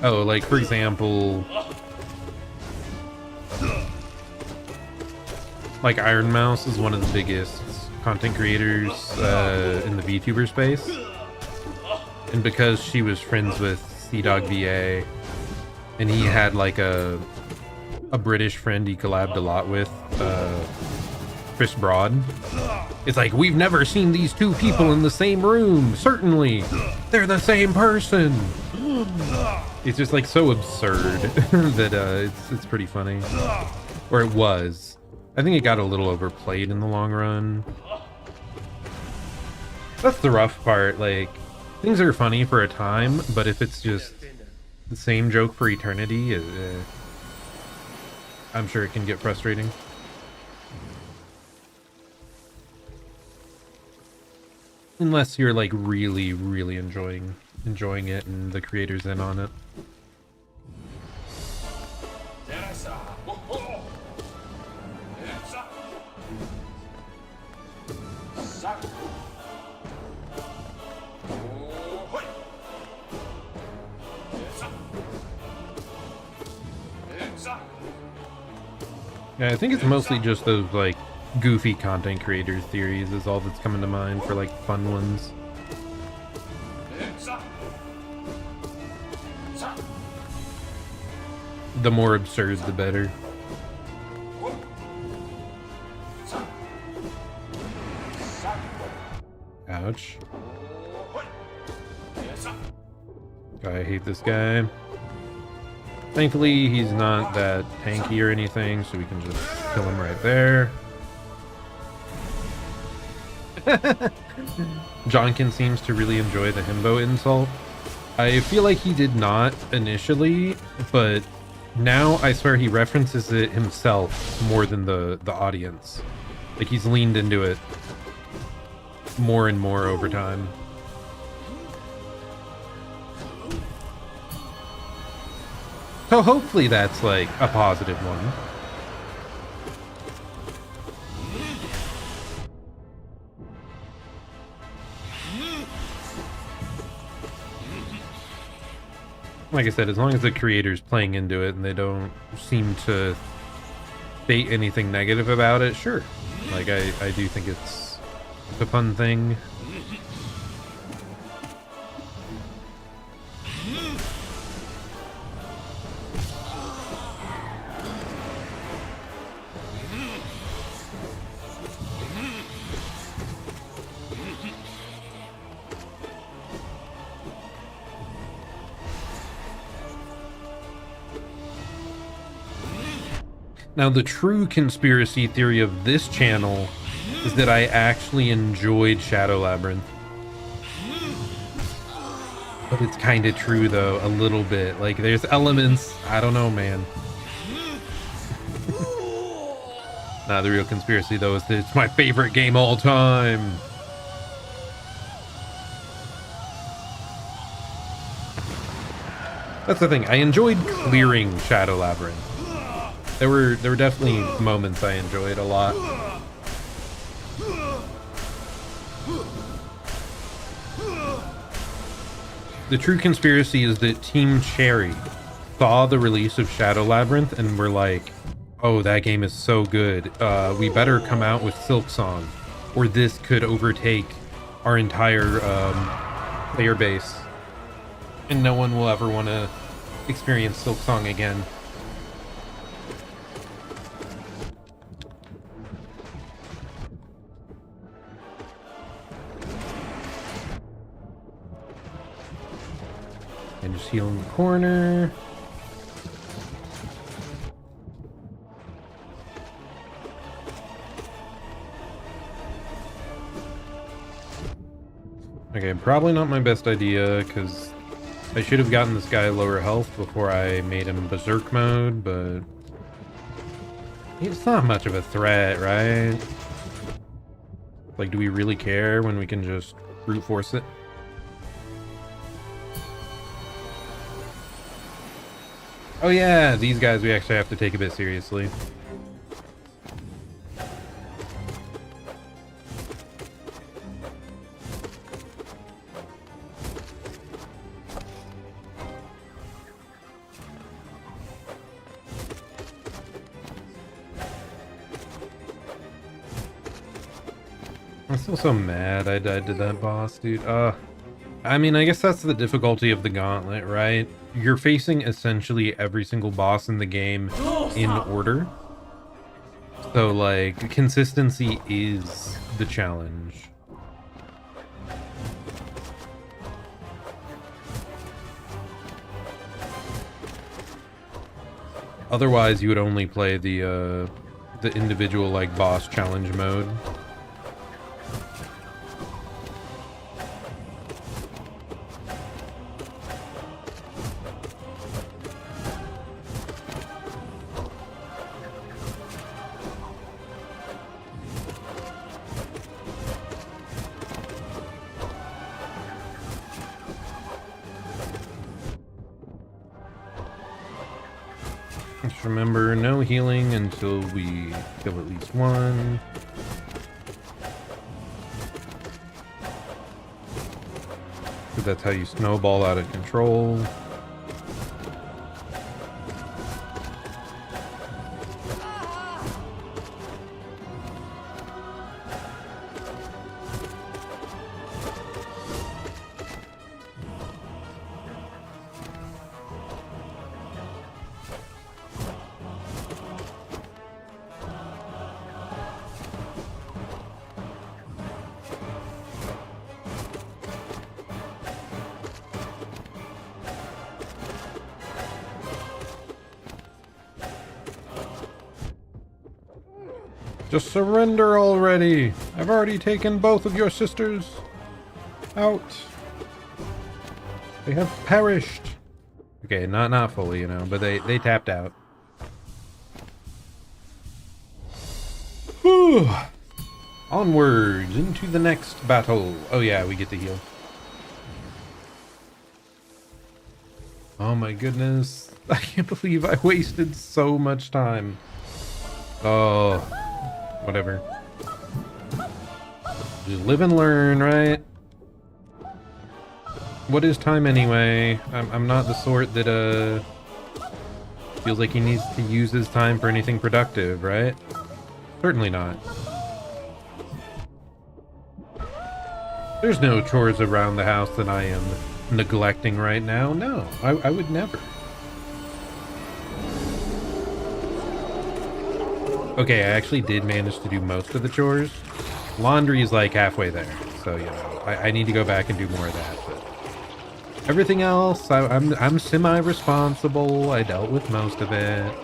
Oh, like for example, like Iron Mouse is one of the biggest content creators in the VTuber space, and because she was friends with CDogVA, and he had like a British friend he collabed a lot with, Chris Broad. It's like, we've never seen these two people in the same room. Certainly, they're the same person. It's just like so absurd that it's pretty funny. Or it was. I think it got a little overplayed in the long run. That's the rough part. Like, things are funny for a time, but if it's just the same joke for eternity, I'm sure it can get frustrating. Unless you're like really, really enjoying it and the creator's in on it. Yeah, I think it's mostly just those like goofy content creator theories is all that's coming to mind for like fun ones. The more absurd, the better. Ouch. I hate this guy. Thankfully, he's not that tanky or anything, so we can just kill him right there. Jonkin seems to really enjoy the himbo insult. I feel like he did not initially, but now I swear he references it himself more than the audience. Like he's leaned into it more and more over time. So hopefully that's like a positive one. Like I said, as long as the creator's playing into it and they don't seem to state anything negative about it, sure. Like I do think it's a fun thing. Now, the true conspiracy theory of this channel is that I actually enjoyed Shadow Labyrinth. But it's kind of true though, a little bit. Like there's elements, I don't know, man. Nah, the real conspiracy though is that it's my favorite game all time. That's the thing. I enjoyed clearing Shadow Labyrinth. There were definitely moments I enjoyed a lot. The true conspiracy is that Team Cherry saw the release of Shadow Labyrinth and were like, oh, that game is so good. We better come out with Silksong, or this could overtake our entire player base. And no one will ever want to experience Silksong again. And just heal in the corner. Okay, probably not my best idea, because I should have gotten this guy lower health before I made him berserk mode, but it's not much of a threat, right? Like, do we really care when we can just brute force it? Oh yeah, these guys we actually have to take a bit seriously. I'm still so mad I died to that boss, dude. I mean, I guess that's the difficulty of the gauntlet, right? You're facing essentially every single boss in the game in order. So, like, consistency is the challenge. Otherwise, you would only play the individual, like, boss challenge mode. Just remember, no healing until we kill at least one. Because that's how you snowball out of control. Just surrender already! I've already taken both of your sisters out. They have perished. Okay, not fully, you know, but they tapped out. Whew. Onwards into the next battle. Oh yeah, we get to heal. Oh my goodness. I can't believe I wasted so much time. Oh. Whatever. Just live and learn, right? What is time anyway? I'm not the sort that feels like he needs to use his time for anything productive, right? Certainly not. There's no chores around the house that I am neglecting right now. No, I would never. Okay, I actually did manage to do most of the chores. Laundry is like halfway there, so you know, I need to go back and do more of that. But everything else, I'm semi-responsible. I dealt with most of it.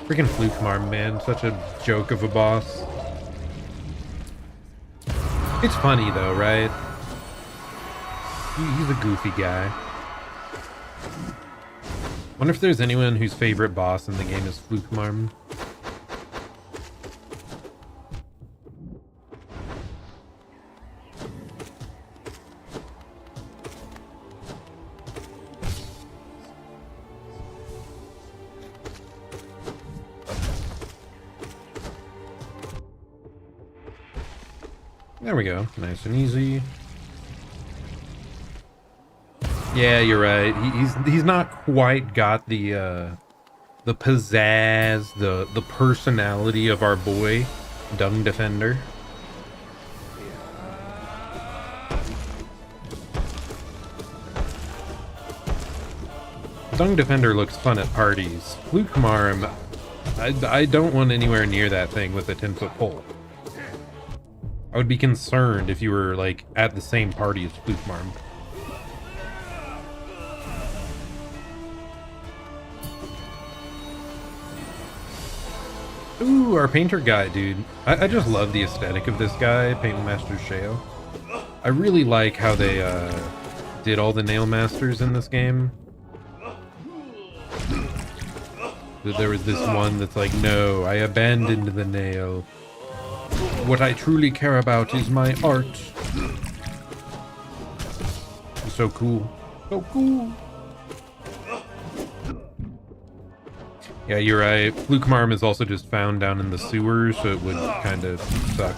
Freaking Fluke Marm, man, such a joke of a boss. It's funny though, right? He's a goofy guy. Wonder if there's anyone whose favorite boss in the game is Flukmarm. There we go. Nice and easy. Yeah, you're right. He's not quite got the pizzazz, the personality of our boy, Dung Defender. Dung Defender looks fun at parties. Flukmarm, I don't want anywhere near that thing with a 10-foot pole. I would be concerned if you were, like, at the same party as Flukmarm. Ooh, our painter guy, dude. I just love the aesthetic of this guy, Paint Master Sheo. I really like how they did all the nail masters in this game. There was this one that's like, no, I abandoned the nail. What I truly care about is my art. It's so cool. So cool. Yeah, you're right. Flukmarm is also just found down in the sewers, so it would kind of suck.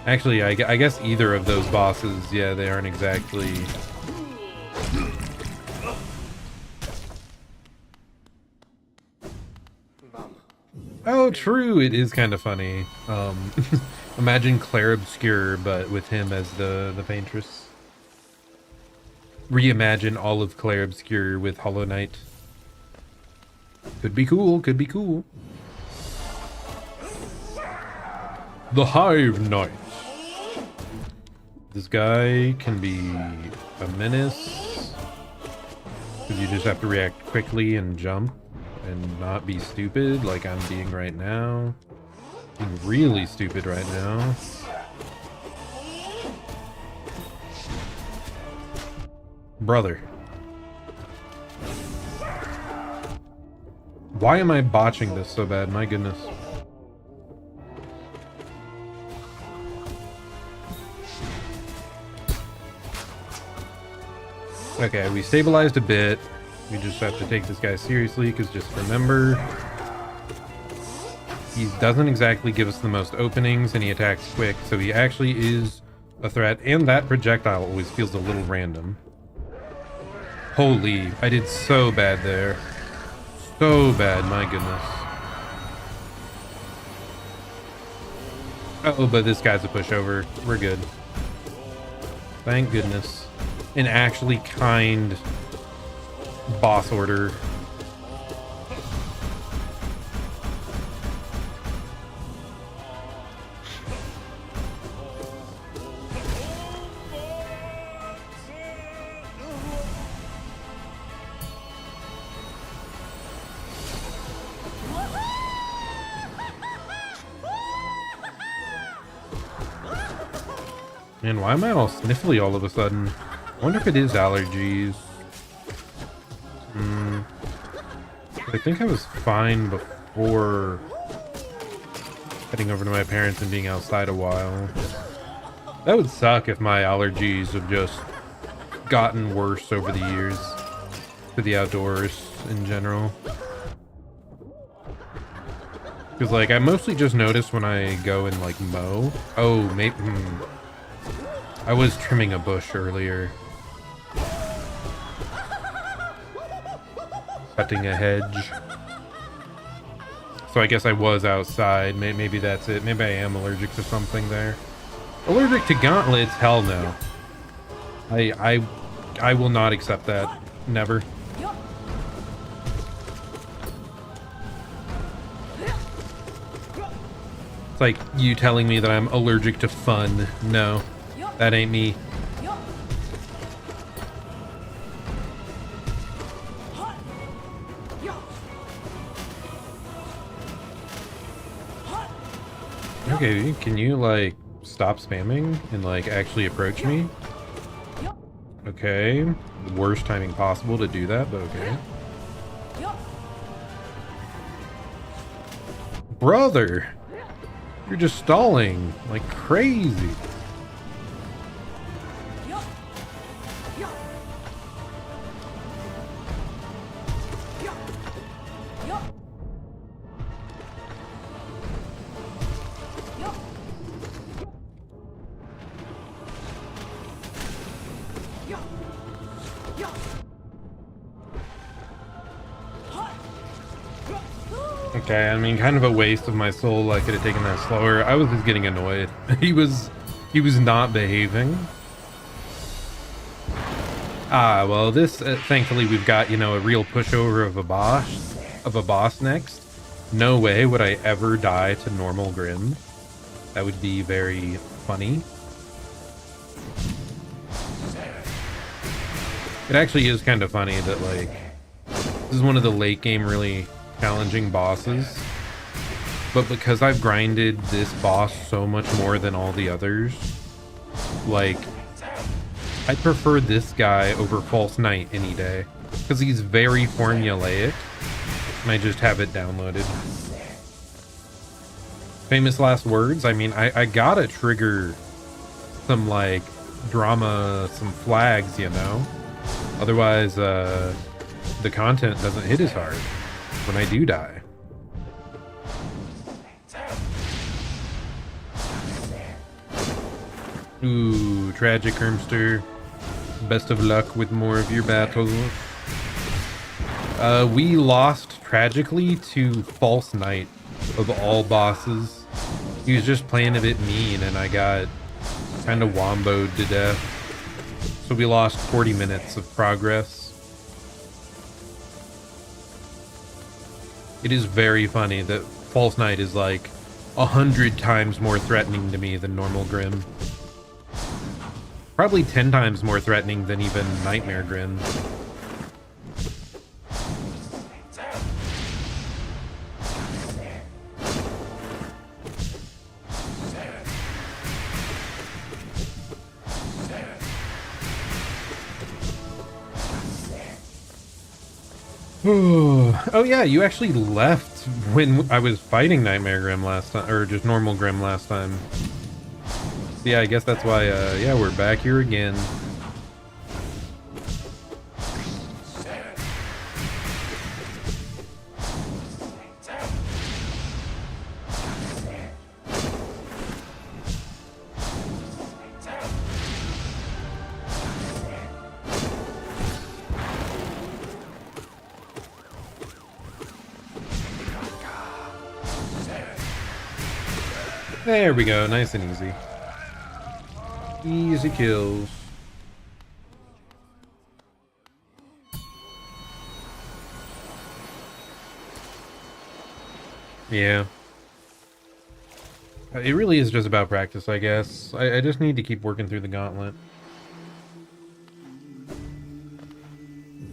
Actually, I guess either of those bosses, yeah, they aren't exactly... Oh, true. It is kind of funny. Imagine Claire Obscure, but with him as the paintress. Reimagine all of Claire Obscure with Hollow Knight. Could be cool. Could be cool. The Hive Knight. This guy can be a menace. Because you just have to react quickly and jump. And not be stupid like I'm being right now. Being really stupid right now. Brother. Why am I botching this so bad? My goodness. Okay, we stabilized a bit. We just have to take this guy seriously, because just remember, he doesn't exactly give us the most openings, and he attacks quick, so he actually is a threat, and that projectile always feels a little random. Holy, I did so bad there. So bad, my goodness. Uh-oh, but this guy's a pushover. We're good. Thank goodness. An actually kind... boss order. Man, why am I all sniffly all of a sudden? I wonder if it is allergies. I think I was fine before heading over to my parents and being outside a while. That would suck if my allergies have just gotten worse over the years to the outdoors in general. Because, like, I mostly just notice when I go and, like, mow. Oh, maybe... I was trimming a bush earlier. Cutting a hedge. So I guess I was outside. Maybe that's it. Maybe I am allergic to something there. Allergic to gauntlets? Hell no. I will not accept that. Never. It's like you telling me that I'm allergic to fun. No, that ain't me. Okay, can you like stop spamming and like actually approach me? Okay, the worst timing possible to do that, but okay. Brother, you're just stalling like crazy. Okay, I mean, kind of a waste of my soul. I could have taken that slower. I was just getting annoyed. He was not behaving. Ah, well, this thankfully we've got, you know, a real pushover of a boss next. No way would I ever die to normal Grim. That would be very funny. It actually is kind of funny that like this is one of the late game really challenging bosses, but because I've grinded this boss so much more than all the others, like I prefer this guy over False Knight any day because he's very formulaic and I just have it downloaded. Famous last words. I mean, I gotta trigger some like drama, some flags, you know, otherwise the content doesn't hit as hard when I do die. Ooh, tragic Hermster. Best of luck with more of your battles. We lost tragically to False Knight of all bosses. He was just playing a bit mean and I got kind of womboed to death. So we lost 40 minutes of progress. It is very funny that False Knight is like 100 times more threatening to me than normal Grim. Probably 10 times more threatening than even Nightmare Grim. Oh yeah, you actually left when I was fighting Nightmare Grim last time, or just normal Grim last time. Yeah, I guess that's why, yeah, we're back here again. There we go, nice and easy. Easy kills. Yeah. It really is just about practice, I guess. I just need to keep working through the gauntlet.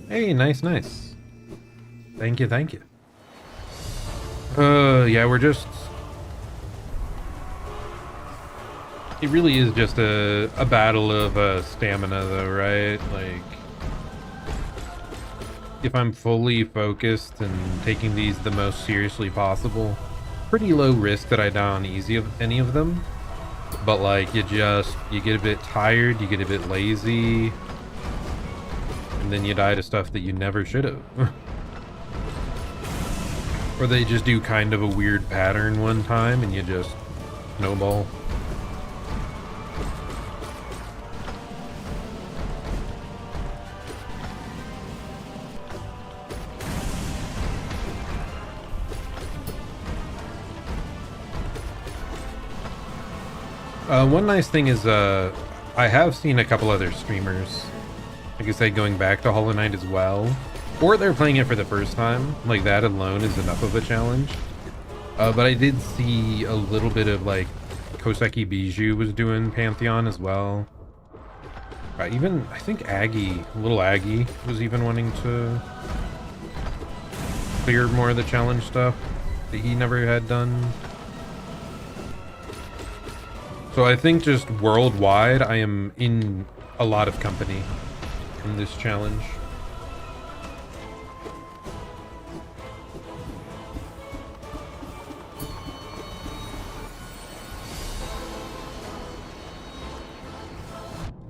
Hey, nice, nice. Thank you, thank you. Yeah, we're just... It really is just a battle of stamina, though, right? Like, if I'm fully focused and taking these the most seriously possible, pretty low risk that I die on easy of any of them. But like, you get a bit tired, you get a bit lazy, and then you die to stuff that you never should have. Or they just do kind of a weird pattern one time and you just snowball. One nice thing is, I have seen a couple other streamers, like I said, going back to Hollow Knight as well, or they're playing it for the first time. Like, that alone is enough of a challenge. But I did see a little bit of, like, Koseki Bijou was doing Pantheon as well. Even, I think little Aggie was even wanting to clear more of the challenge stuff that he never had done. So I think just worldwide, I am in a lot of company in this challenge.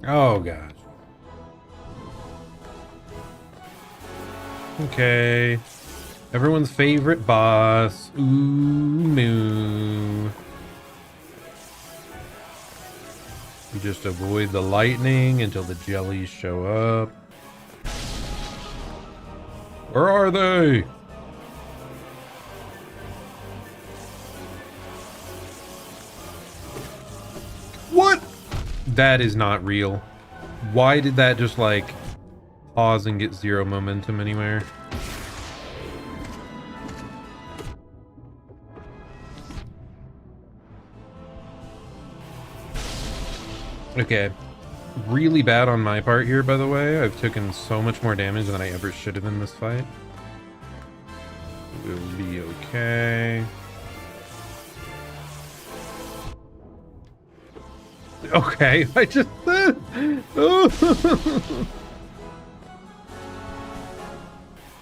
Oh, gosh. Okay. Everyone's favorite boss. Ooh, moo. You just avoid the lightning until the jellies show up. Where are they? What? That is not real. Why did that just like pause and get zero momentum anywhere? Okay, really bad on my part here, by the way. I've taken so much more damage than I ever should have in this fight. We'll be okay. Okay, I just...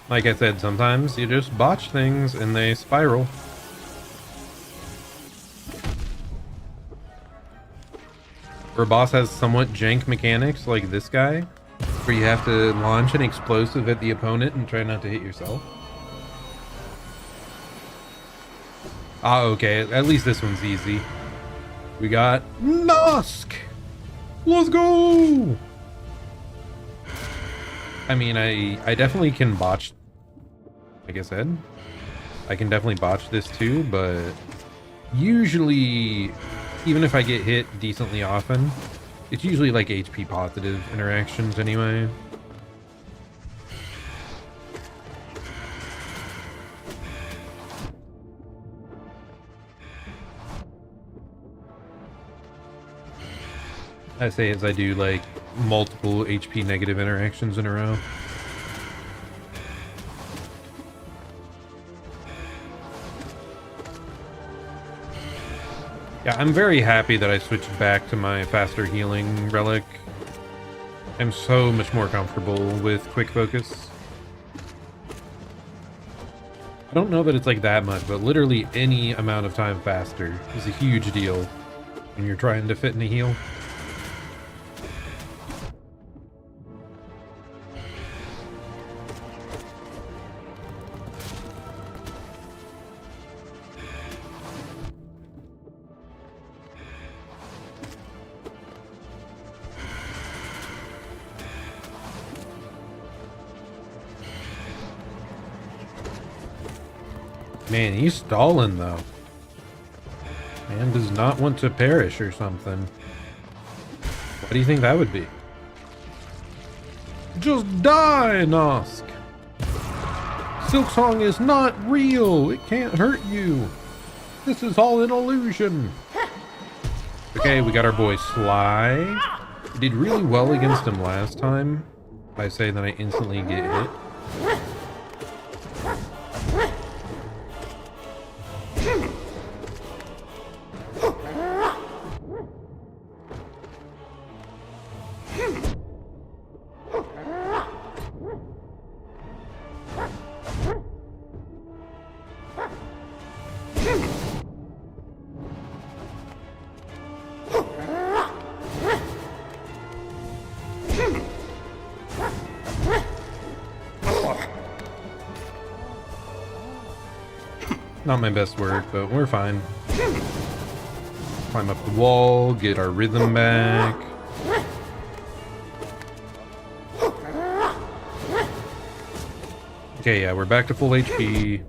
Like I said, sometimes you just botch things and they spiral. Where a boss has somewhat jank mechanics like this guy, where you have to launch an explosive at the opponent and try not to hit yourself. Ah, okay, at least this one's easy. We got Nosk! Let's go! I mean, I definitely can botch, like I said. I can definitely botch this too, but usually, even if I get hit decently often, it's usually like HP positive interactions anyway. I say as I do like multiple HP negative interactions in a row. Yeah, I'm very happy that I switched back to my faster healing relic. I'm so much more comfortable with quick focus. I don't know that it's like that much, but literally any amount of time faster is a huge deal when you're trying to fit in a heal. Man, he's stalling though. Man does not want to perish or something. What do you think that would be? Just die, Nosk! Silksong is not real! It can't hurt you! This is all an illusion! Okay, we got our boy Sly. We did really well against him last time. I say that I instantly get hit. Not my best work, but we're fine. Climb up the wall, get our rhythm back. Okay, yeah, we're back to full HP.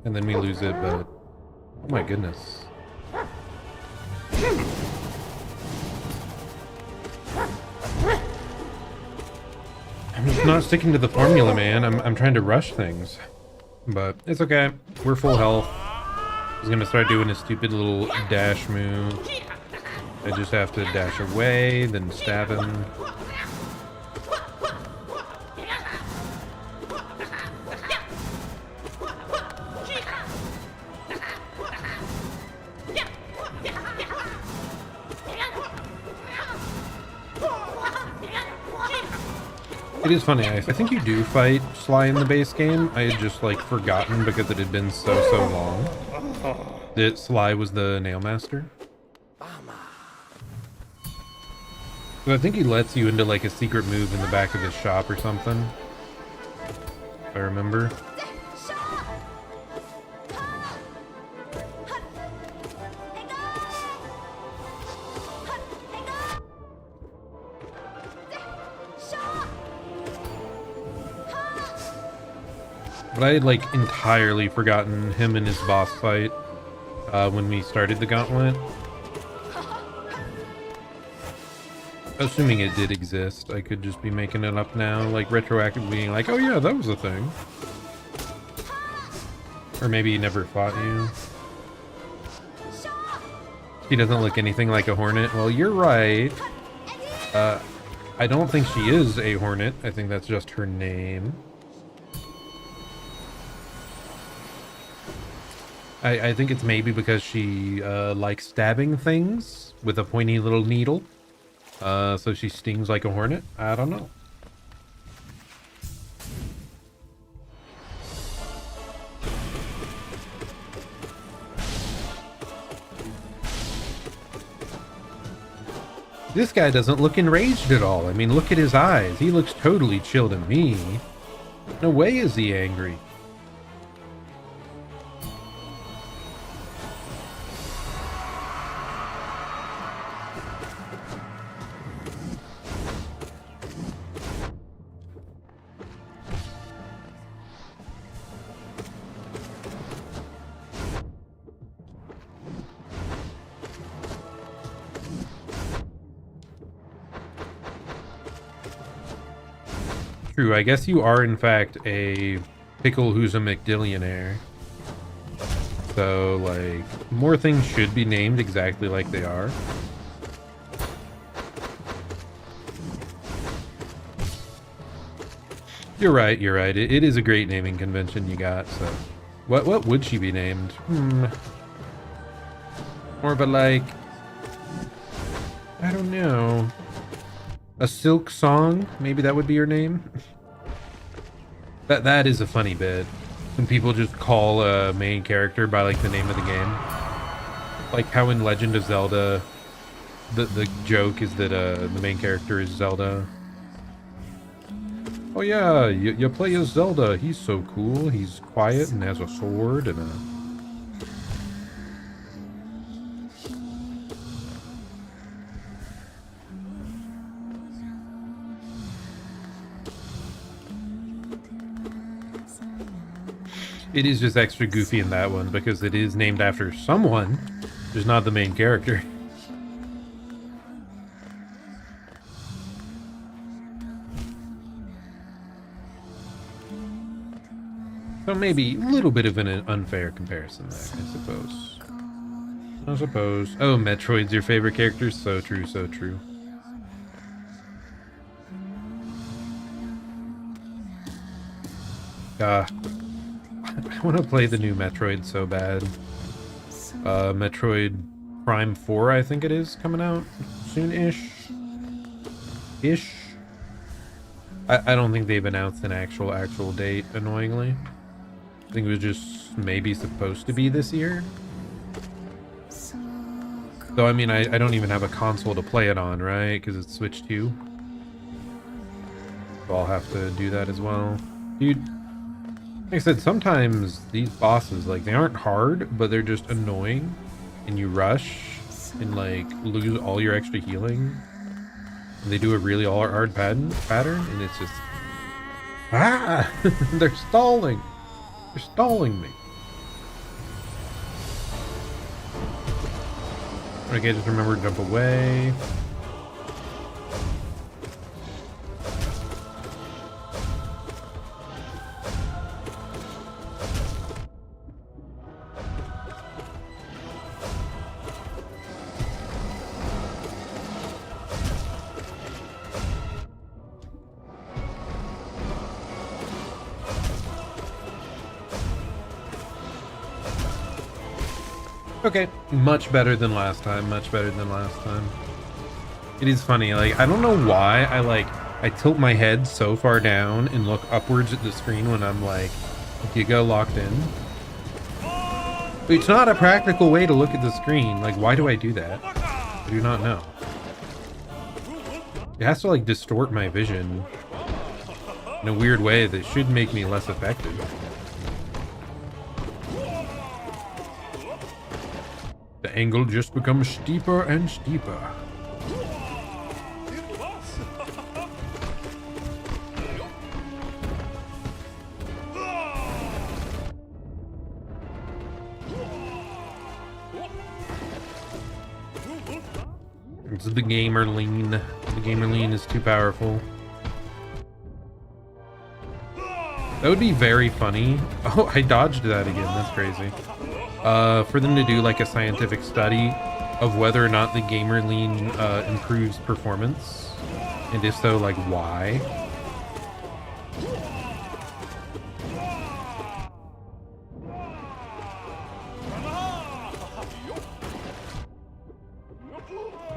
And then we lose it, but... Oh my goodness. I'm just not sticking to the formula, man. I'm trying to rush things. But it's okay. We're full health. He's gonna start doing a stupid little dash move. I just have to dash away, then stab him. It is funny, I think you do fight Sly in the base game. I had just like forgotten because it had been so long that Sly was the nail master. So I think he lets you into like a secret move in the back of his shop or something, if I remember. But I had like entirely forgotten him and his boss fight when we started the gauntlet. Assuming it did exist, I could just be making it up now, like retroactively being like, oh yeah, that was a thing. Or maybe he never fought you. He doesn't look anything like a hornet. Well, you're right. I don't think she is a hornet. I think that's just her name. I think it's maybe because she likes stabbing things with a pointy little needle. So she stings like a hornet? I don't know. This guy doesn't look enraged at all. I mean, look at his eyes. He looks totally chill to me. No way is he angry. True, I guess you are in fact a pickle who's a McDillionaire. So, like, more things should be named exactly like they are. You're right, you're right. It is a great naming convention you got, so... What would she be named? More of a, like... I don't know... A Silksong? Maybe that would be her name? That is a funny bit. When people just call a main character by, like, the name of the game. Like how in Legend of Zelda, the joke is that the main character is Zelda. Oh yeah, you play as Zelda. He's so cool. He's quiet and has a sword and a... It is just extra goofy in that one because it is named after someone, just not the main character. So maybe a little bit of an unfair comparison there, I suppose. Oh, Metroid's your favorite character? So true, so true. I want to play the new Metroid so bad. Metroid Prime 4, I think it is, coming out soon-ish. I don't think they've announced an actual date, annoyingly. I think it was just maybe supposed to be this year. So, I mean, I don't even have a console to play it on, right? Because it's Switch 2. So I'll have to do that as well. Dude, like I said, sometimes these bosses, like, they aren't hard, but they're just annoying. And you rush and, like, lose all your extra healing. And they do a really hard pattern, and it's just... Ah! They're stalling! They're stalling me. Okay, just remember to jump away. Okay, much better than last time, much better than last time. It is funny, like, I don't know why I, like, I tilt my head so far down and look upwards at the screen when I'm like, Giga locked in. It's not a practical way to look at the screen. Like, why do I do that? I do not know. It has to like distort my vision in a weird way that should make me less effective. The angle just becomes steeper and steeper. It's the gamer lean. The gamer lean is too powerful. That would be very funny. Oh, I dodged that again. That's crazy. For them to do like a scientific study of whether or not the gamer lean improves performance, and if so, like why.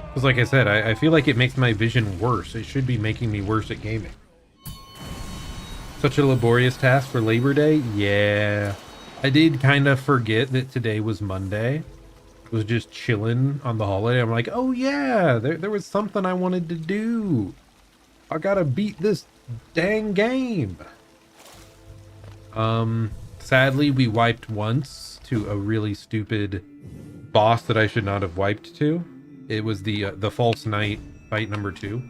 Because like I said, I feel like it makes my vision worse. It should be making me worse at gaming. Such a laborious task for Labor Day? Yeah. I did kind of forget that today was Monday. I was just chilling on the holiday. I'm like, oh yeah, there was something I wanted to do. I gotta beat this dang game. Sadly, we wiped once to a really stupid boss that I should not have wiped to. It was the false knight fight number 2.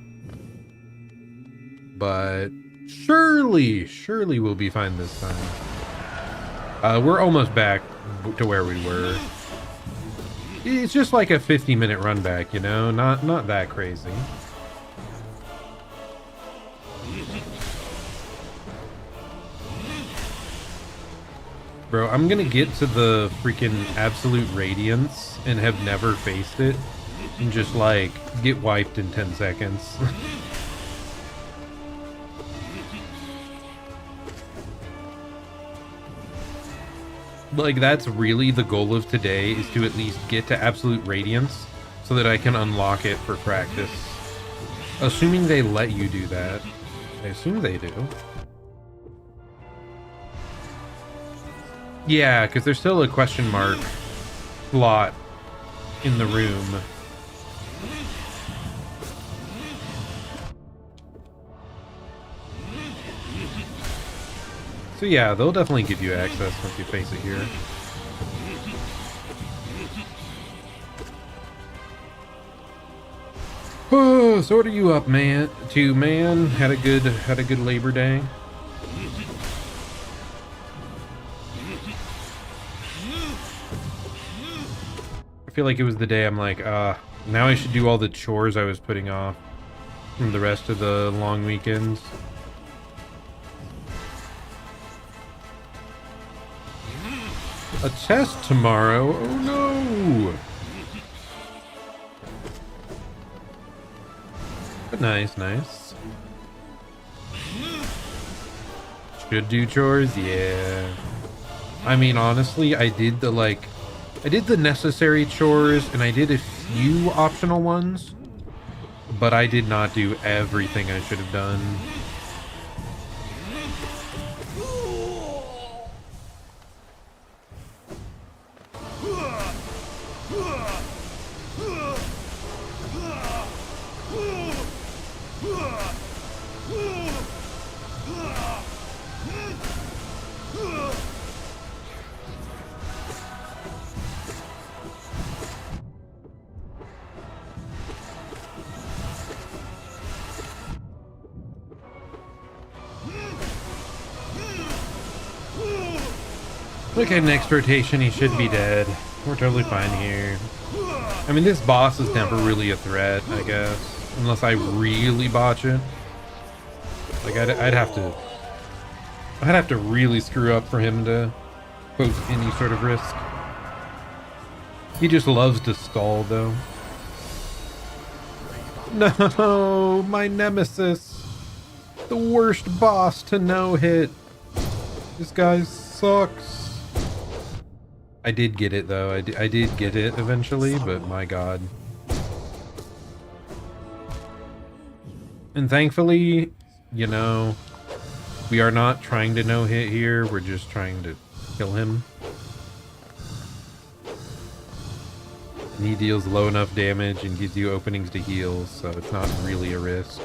But surely we'll be fine this time. We're almost back to where we were. It's just like a 50-minute run back, you know, not that crazy. Bro, I'm gonna get to the freaking absolute radiance and have never faced it and just like get wiped in 10 seconds. Like, that's really the goal of today, is to at least get to absolute radiance so that I can unlock it for practice. Assuming they let you do that. I assume they do. Yeah, because there's still a question mark slot in the room. So yeah, they'll definitely give you access once you face it here. Oh, so what are you up, man? Man, had a good Labor Day. I feel like it was the day I'm like, now I should do all the chores I was putting off from the rest of the long weekends. A test tomorrow? Oh no! But nice. Should do chores? Yeah. I mean, honestly, I did the necessary chores and I did a few optional ones, but I did not do everything I should have done. Look at next rotation, he should be dead. We're totally fine here. I mean, this boss is never really a threat, I guess. Unless I really botch it. Like, I'd have to really screw up for him to pose any sort of risk. He just loves to stall, though. No, my nemesis. The worst boss to no-hit. This guy sucks. I did get it, though. I did get it eventually, but my god. And thankfully, you know, we are not trying to no-hit here. We're just trying to kill him. And he deals low enough damage and gives you openings to heal, so it's not really a risk.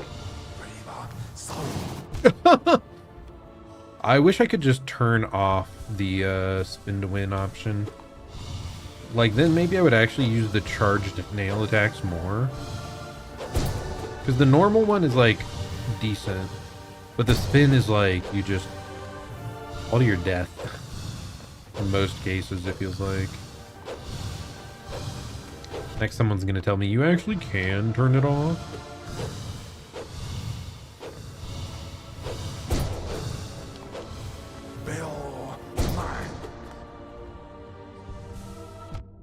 I wish I could just turn off the spin to win option. Like, then maybe I would actually use the charged nail attacks more. Because the normal one is, like, decent. But the spin is, like, you just... all to your death. In most cases, it feels like. Next, someone's gonna tell me, you actually can turn it off.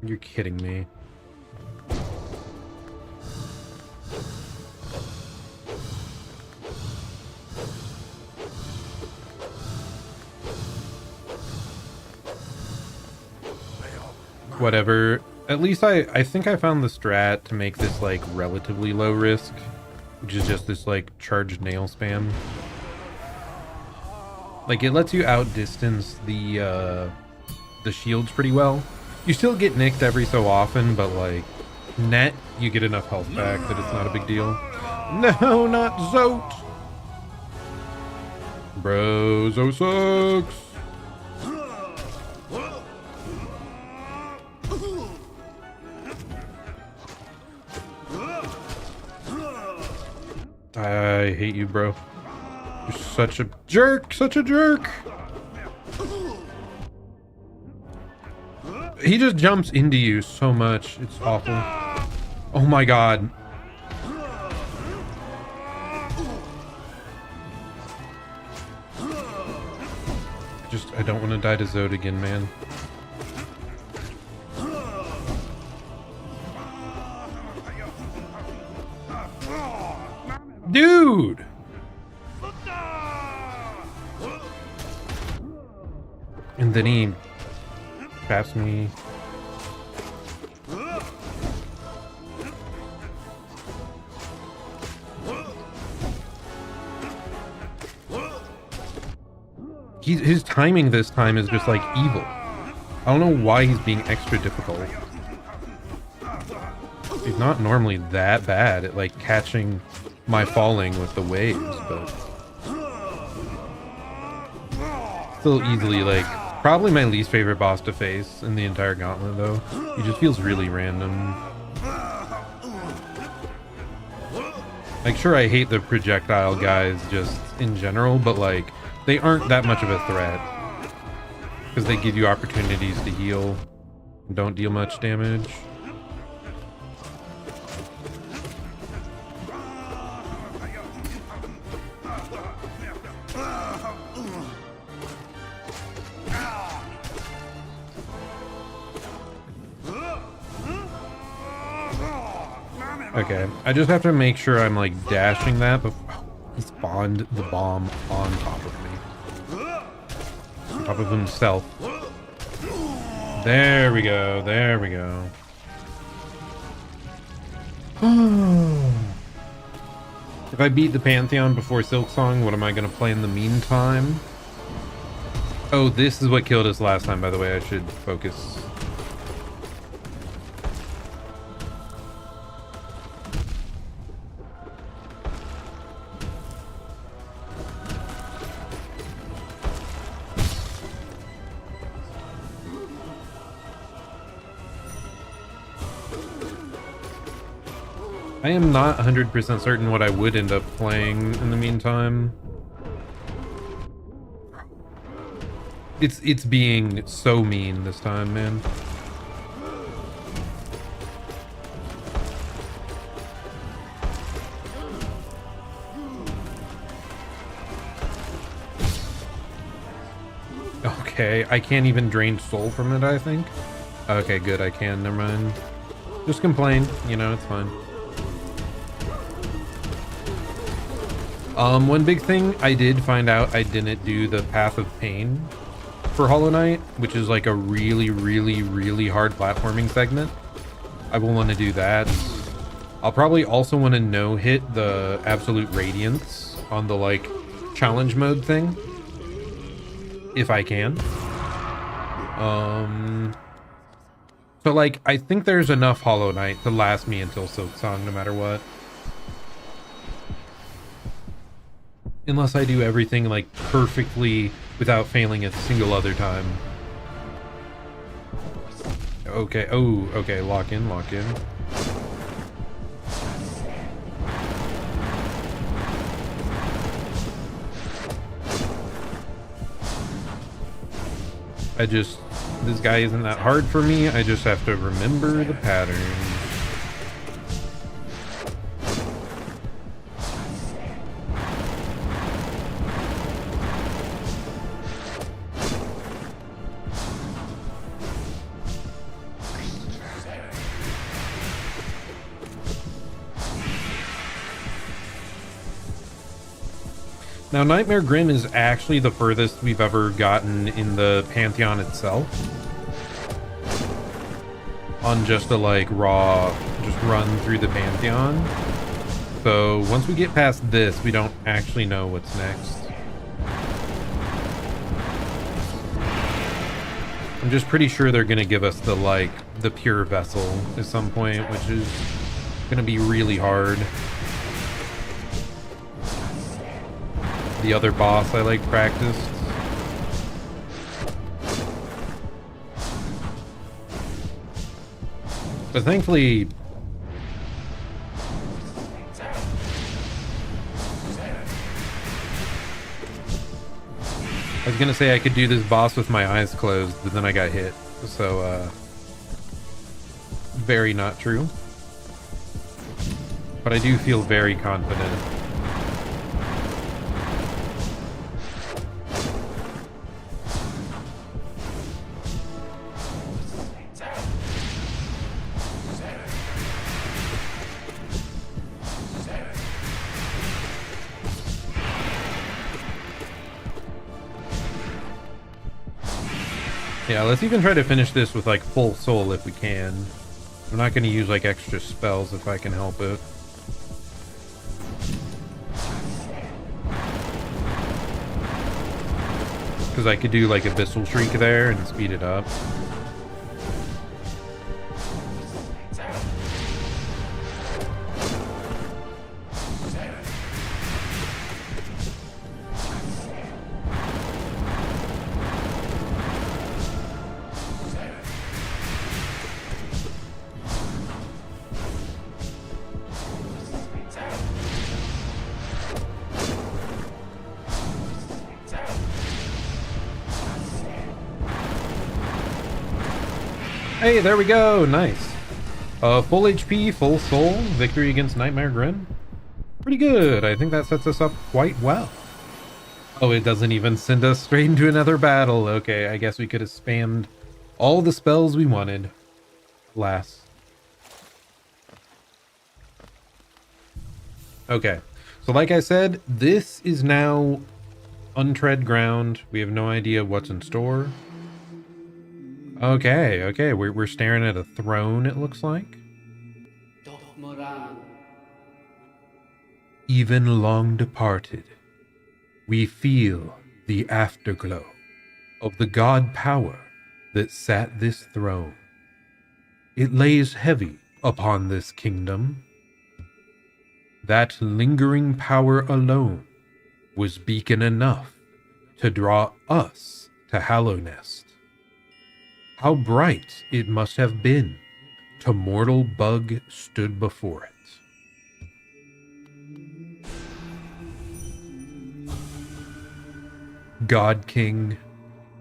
You're kidding me. Whatever. At least I think I found the strat to make this like relatively low risk, which is just this like charged nail spam. Like it lets you outdistance the shields pretty well. You still get nicked every so often, but like net you get enough health back that it's not a big deal. No, not Zote. Bro, Zote sucks. I hate you, bro. You're such a jerk, such a jerk. He just jumps into you so much. It's awful. Oh my god. I don't want to die to Zod again, man. Dude! And then he traps me. His timing this time is just like evil. I don't know why he's being extra difficult. He's not normally that bad at like catching my falling with the waves, but still easily like probably my least favorite boss to face in the entire gauntlet though. He just feels really random. Like sure I hate the projectile guys just in general, but like they aren't that much of a threat because they give you opportunities to heal and don't deal much damage. Okay, I just have to make sure I'm like dashing that before he spawned the bomb on top of me. On top of himself. There we go, there we go. If I beat the Pantheon before Silksong, what am I gonna play in the meantime? Oh, this is what killed us last time, by the way. I should focus. I am not 100% certain what I would end up playing in the meantime. It's being so mean this time, man. Okay, I can't even drain soul from it, I think. Okay, good, I can, never mind. Just complain, you know, it's fine. One big thing I did find out I didn't do the Path of Pain for Hollow Knight, which is like a really, really, really hard platforming segment. I will want to do that. I'll probably also want to no-hit the Absolute Radiance on the, like, challenge mode thing. If I can. So, like, I think there's enough Hollow Knight to last me until Silksong, no matter what. Unless I do everything, like, perfectly without failing a single other time. Okay, oh, okay, lock in, lock in. This guy isn't that hard for me. I just have to remember the pattern. Now, Nightmare Grim is actually the furthest we've ever gotten in the Pantheon itself. On just a, like, raw, just run through the Pantheon. So, once we get past this, we don't actually know what's next. I'm just pretty sure they're gonna give us the, like, the pure vessel at some point, which is gonna be really hard. The other boss I, like, practiced. But thankfully, I was gonna say I could do this boss with my eyes closed, but then I got hit. So, very not true. But I do feel very confident. Yeah, let's even try to finish this with, like, full soul if we can. I'm not going to use, like, extra spells if I can help it. Because I could do, like, Abyssal Shriek there and speed it up. Hey, there we go. Nice. Full HP, full soul, victory against Nightmare Grim. Pretty good. I think that sets us up quite well. Oh, it doesn't even send us straight into another battle. Okay, I guess we could have spammed all the spells we wanted. Alas. Okay, so like I said, this is now untread ground. We have no idea what's in store. Okay, we're staring at a throne, it looks like. Even long departed, we feel the afterglow of the god power that sat this throne. It lays heavy upon this kingdom. That lingering power alone was beacon enough to draw us to Hallownest. How bright it must have been to mortal bug stood before it. God King,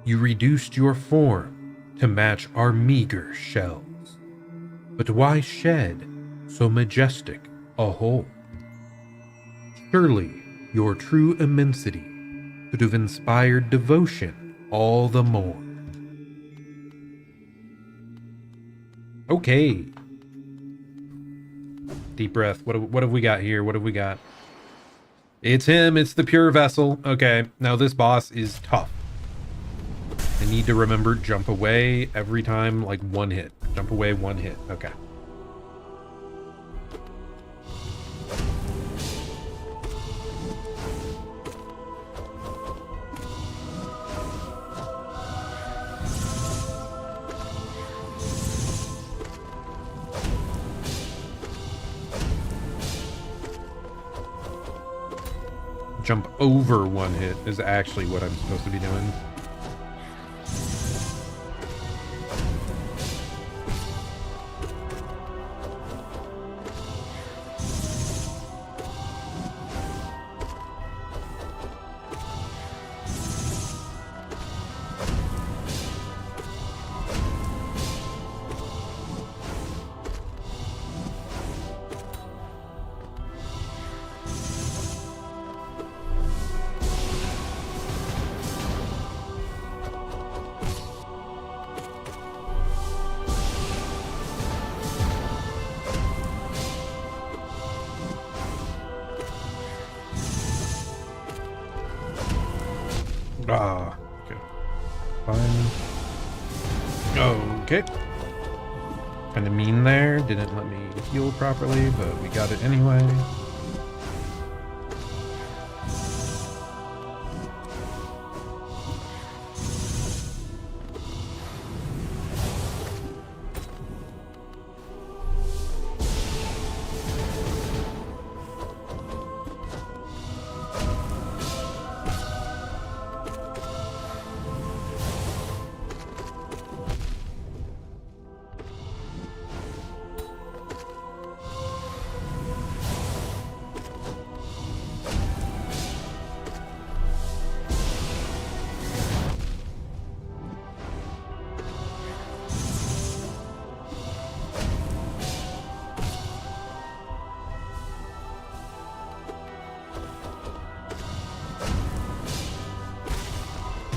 you reduced your form to match our meager shells. But why shed so majestic a whole? Surely your true immensity could have inspired devotion all the more. Okay. Deep breath. What have we got here? What have we got? It's him. It's the pure vessel. Okay. Now this boss is tough. I need to remember jump away every time, like one hit. Jump away, one hit. Okay. jump over one hit is actually what I'm supposed to be doing. Ah, okay. Fine. Okay. Kind of mean there. Didn't let me heal properly, but we got it anyway.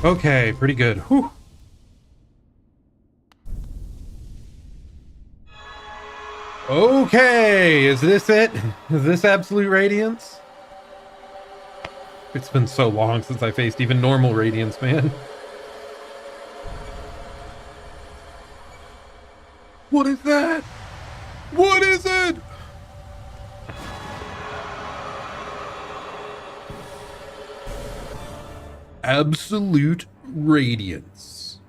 Okay, pretty good. Whew. Okay, is this it? Is this absolute radiance? It's been so long since I faced even normal radiance, man. What is that? What is it? Absolute radiance.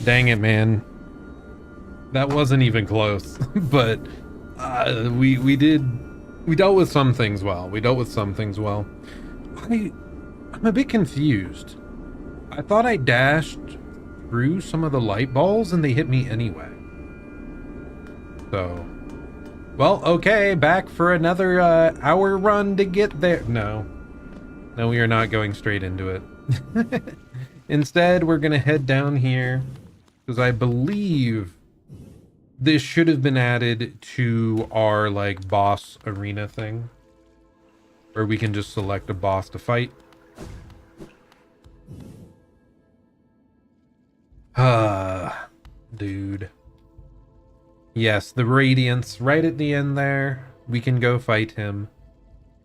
Dang it, man. That wasn't even close. But we dealt with some things well. I'm a bit confused. I thought I dashed through some of the light balls and they hit me anyway. So, well, okay, back for another hour run to get there. No, we are not going straight into it. Instead, we're gonna head down here because I believe this should have been added to our like boss arena thing, where we can just select a boss to fight. Dude. Yes, the Radiance right at the end there. We can go fight him.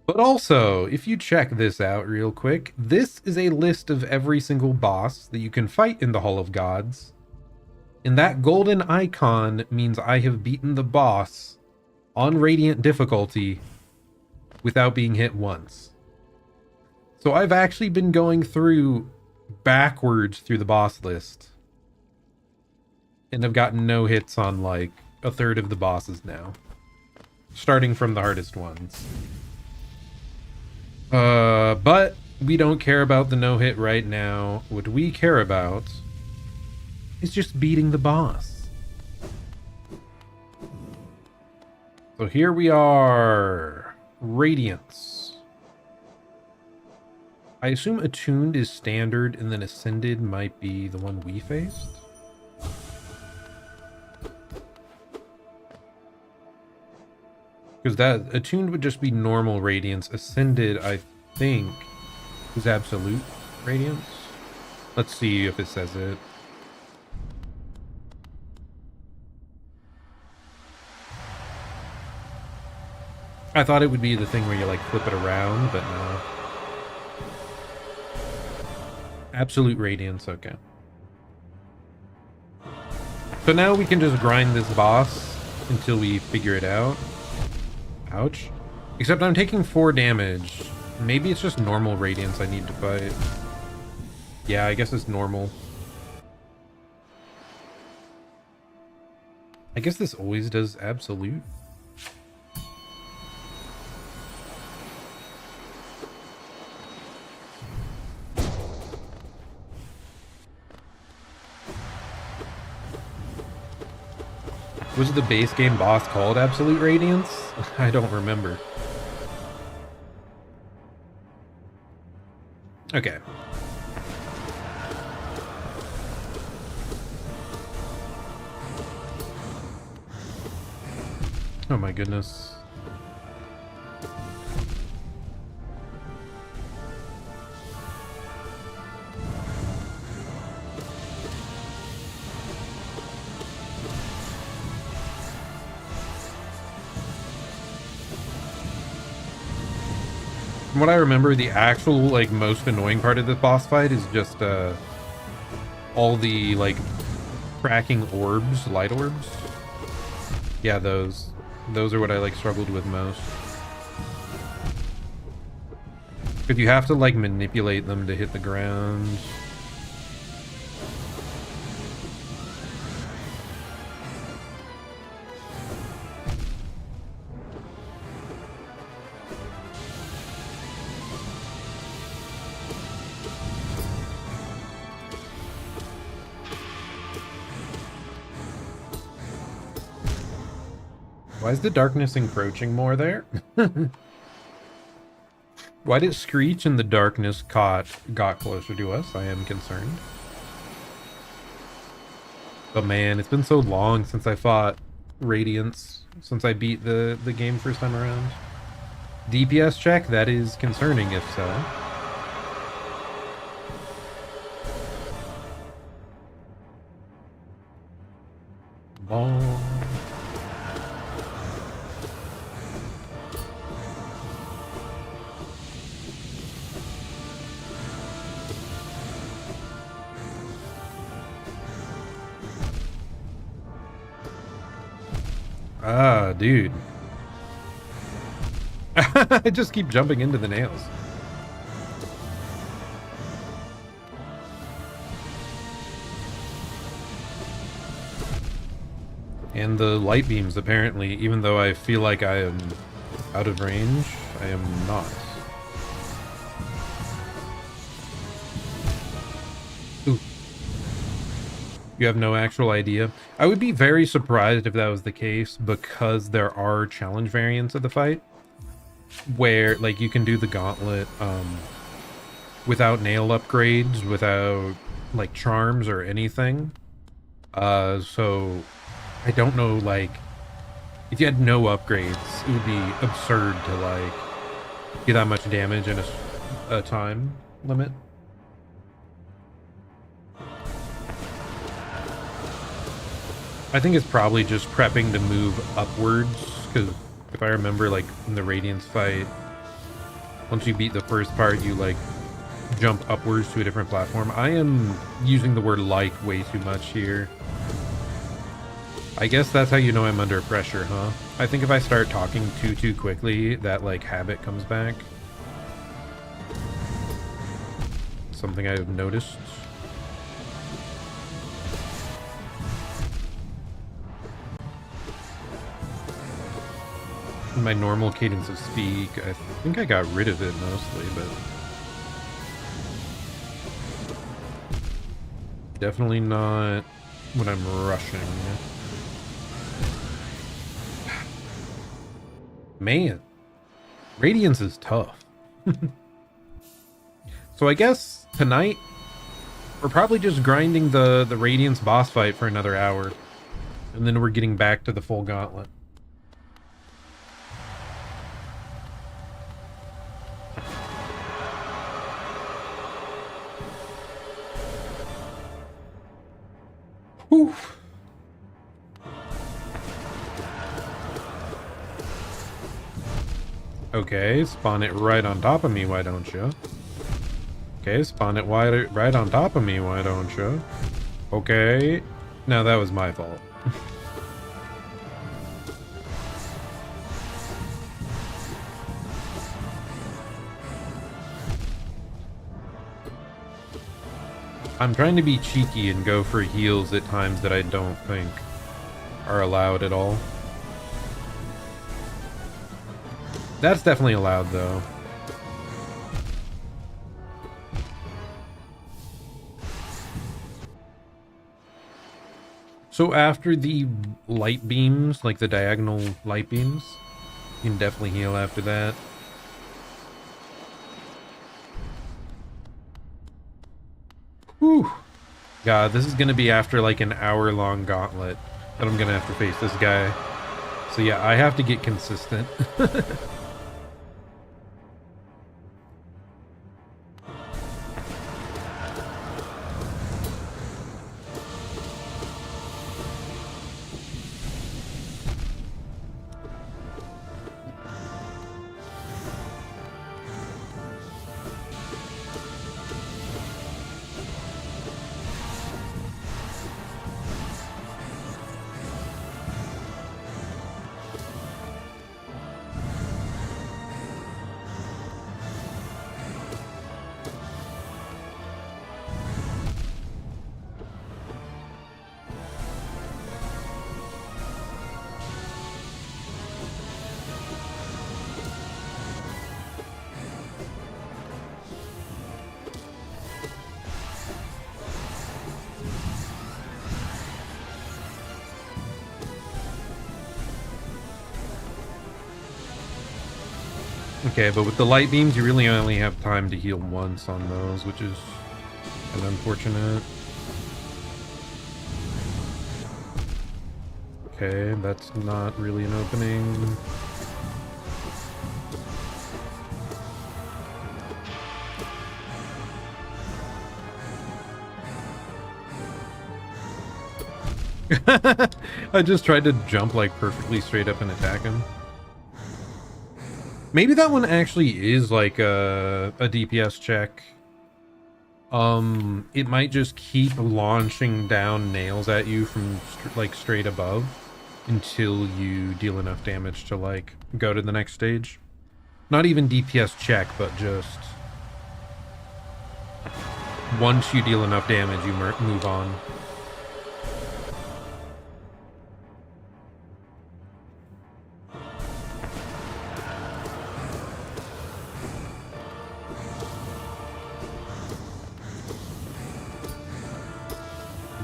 But also, if you check this out real quick, this is a list of every single boss that you can fight in the Hall of Gods. And that golden icon means I have beaten the boss on Radiant difficulty without being hit once. So I've actually been going through backwards through the boss list. And I've gotten no hits on like a third of the bosses now. Starting from the hardest ones. But we don't care about the no-hit right now. What we care about is just beating the boss. So here we are. Radiance. I assume attuned is standard, and then ascended might be the one we faced. Because that attuned would just be normal radiance. Ascended, I think, is absolute radiance. Let's see if it says it. I thought it would be the thing where you like flip it around, but no. Absolute radiance, okay. So now we can just grind this boss until we figure it out. Ouch. Except I'm taking 4 damage. Maybe it's just normal radiance I need to fight. Yeah, I guess it's normal. I guess this always does absolute. Was the base game boss called Absolute Radiance? I don't remember. Okay. Oh my goodness. From what I remember, the actual, like, most annoying part of the boss fight is just, all the, like, cracking orbs, light orbs. Yeah, those. Those are what I, like, struggled with most. Because you have to, like, manipulate them to hit the ground. Why is the darkness encroaching more there? Why did Screech and the darkness got closer to us? I am concerned. But man, it's been so long since I fought Radiance, since I beat the game first time around. DPS check? That is concerning if so. Ball. Ah, dude. I just keep jumping into the nails. And the light beams, apparently, even though I feel like I am out of range, I am not. Ooh. You have no actual idea? I would be very surprised if that was the case, because there are challenge variants of the fight where, like, you can do the gauntlet without nail upgrades, without, like, charms or anything. So I don't know, like, if you had no upgrades, it would be absurd to, like, get that much damage in a time limit. I think it's probably just prepping to move upwards, because if I remember, like, in the Radiance fight, once you beat the first part, you, like, jump upwards to a different platform. I am using the word like way too much here. I guess that's how you know I'm under pressure, huh? I think if I start talking too quickly, that, like, habit comes back. Something I've noticed. My normal cadence of speak, I think I got rid of it mostly, but definitely not when I'm rushing. Man, Radiance is tough. So I guess tonight we're probably just grinding the Radiance boss fight for another hour. And then we're getting back to the full gauntlet. Whew. Okay, spawn it right on top of me, why don't you? Okay, spawn it right on top of me, why don't you? Okay. No, that was my fault. I'm trying to be cheeky and go for heals at times that I don't think are allowed at all. That's definitely allowed, though. So after the light beams, like the diagonal light beams, you can definitely heal after that. Whew. God, this is going to be after like an hour-long gauntlet that I'm going to have to face this guy. So yeah, I have to get consistent. Okay, but with the light beams, you really only have time to heal once on those, which is kind of unfortunate. Okay, that's not really an opening. I just tried to jump like perfectly straight up and attack him. Maybe that one actually is like a DPS check. It might just keep launching down nails at you from like straight above until you deal enough damage to like go to the next stage. Not even DPS check, but just once you deal enough damage, you move on.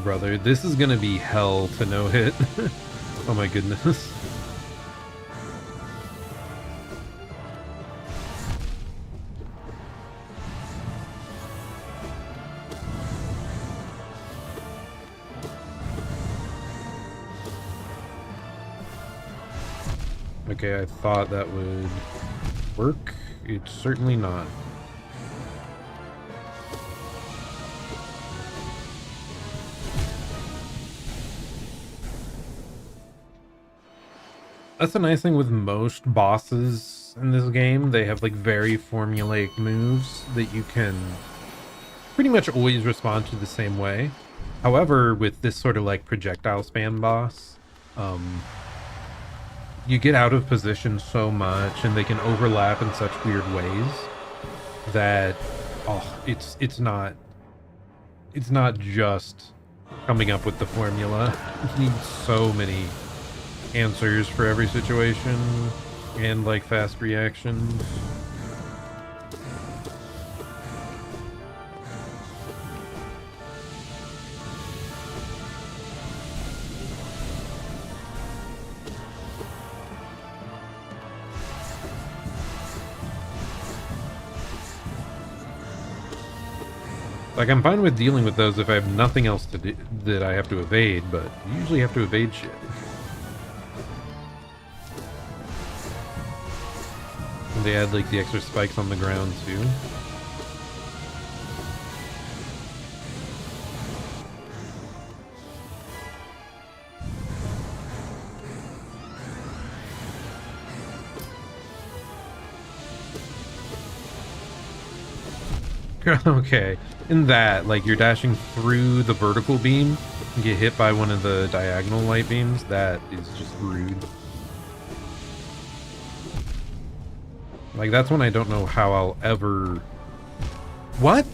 Brother, this is gonna be hell to no hit. Oh my goodness. Okay, I thought that would work. It's certainly not. That's the nice thing with most bosses in this game. They have like very formulaic moves that you can pretty much always respond to the same way. However, with this sort of like projectile spam boss, you get out of position so much and they can overlap in such weird ways that it's not just coming up with the formula. You need so many answers for every situation and like fast reactions. Like, I'm fine with dealing with those if I have nothing else to do that I have to evade, but you usually have to evade shit. And they add, like, the extra spikes on the ground, too. Okay, in that, like, you're dashing through the vertical beam and get hit by one of the diagonal light beams, that is just rude. Like, that's when I don't know how I'll ever... What?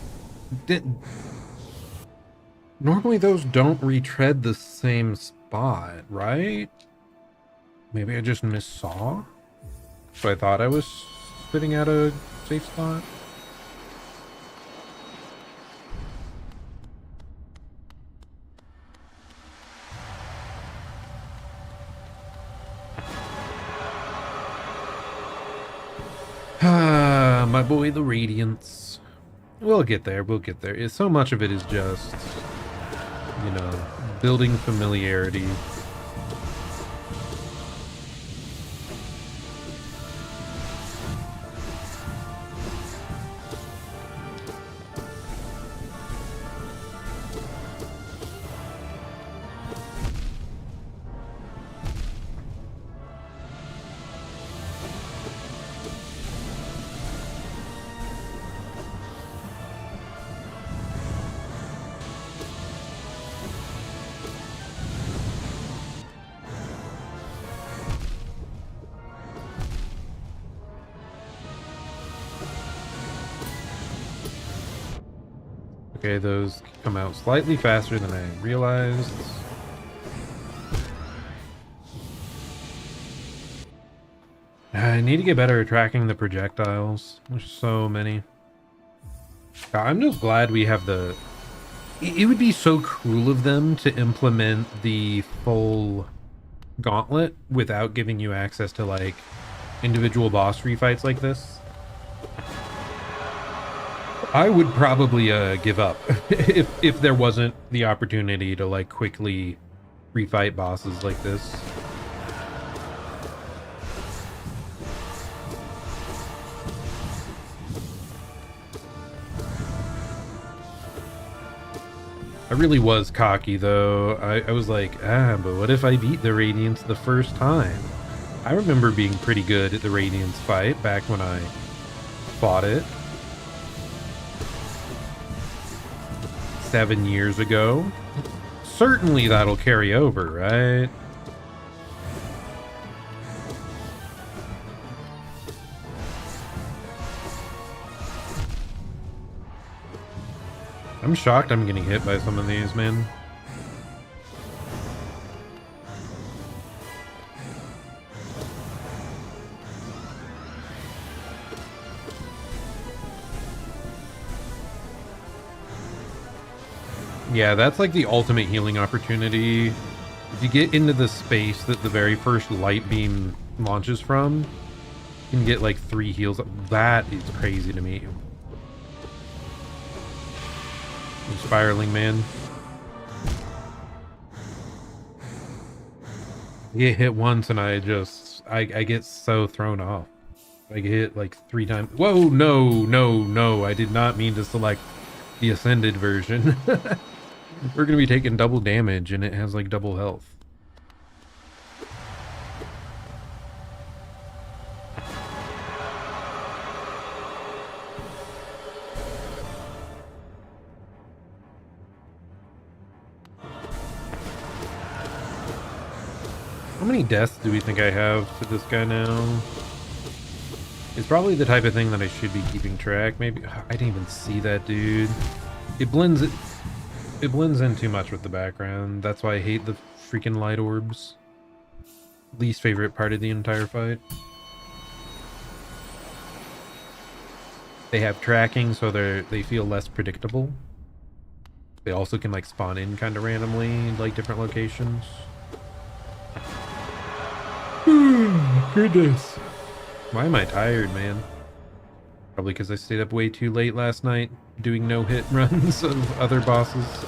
Normally those don't retread the same spot, right? Maybe I just missaw? So I thought I was spitting out a safe spot? My boy, the Radiance. We'll get there, we'll get there. So much of it is just, you know, building familiarity. Okay, those come out slightly faster than I realized. I need to get better at tracking the projectiles. There's so many. I'm just glad we have the... It would be so cruel of them to implement the full gauntlet without giving you access to, like, individual boss fights like this. I would probably give up if there wasn't the opportunity to, like, quickly refight bosses like this. I really was cocky, though. I was like, but what if I beat the Radiance the first time? I remember being pretty good at the Radiance fight back when I fought it 7 years ago. Certainly that'll carry over, right? I'm shocked I'm getting hit by some of these, man. Yeah, that's like the ultimate healing opportunity. If you get into the space that the very first light beam launches from, you can get like 3 heals. That is crazy to me. Spiraling man. I get hit once and I get so thrown off. I get hit like 3 times. Whoa, no, I did not mean to select the ascended version. We're gonna be taking double damage and it has like double health. How many deaths do we think I have to this guy now? It's probably the type of thing that I should be keeping track. Maybe I didn't even see that dude. It blends in too much with the background. That's why I hate the freaking light orbs. Least favorite part of the entire fight. They have tracking, so they feel less predictable. They also can like spawn in kind of randomly in like different locations. Goodness. Why am I tired, man? Probably because I stayed up way too late last night doing no hit runs of other bosses.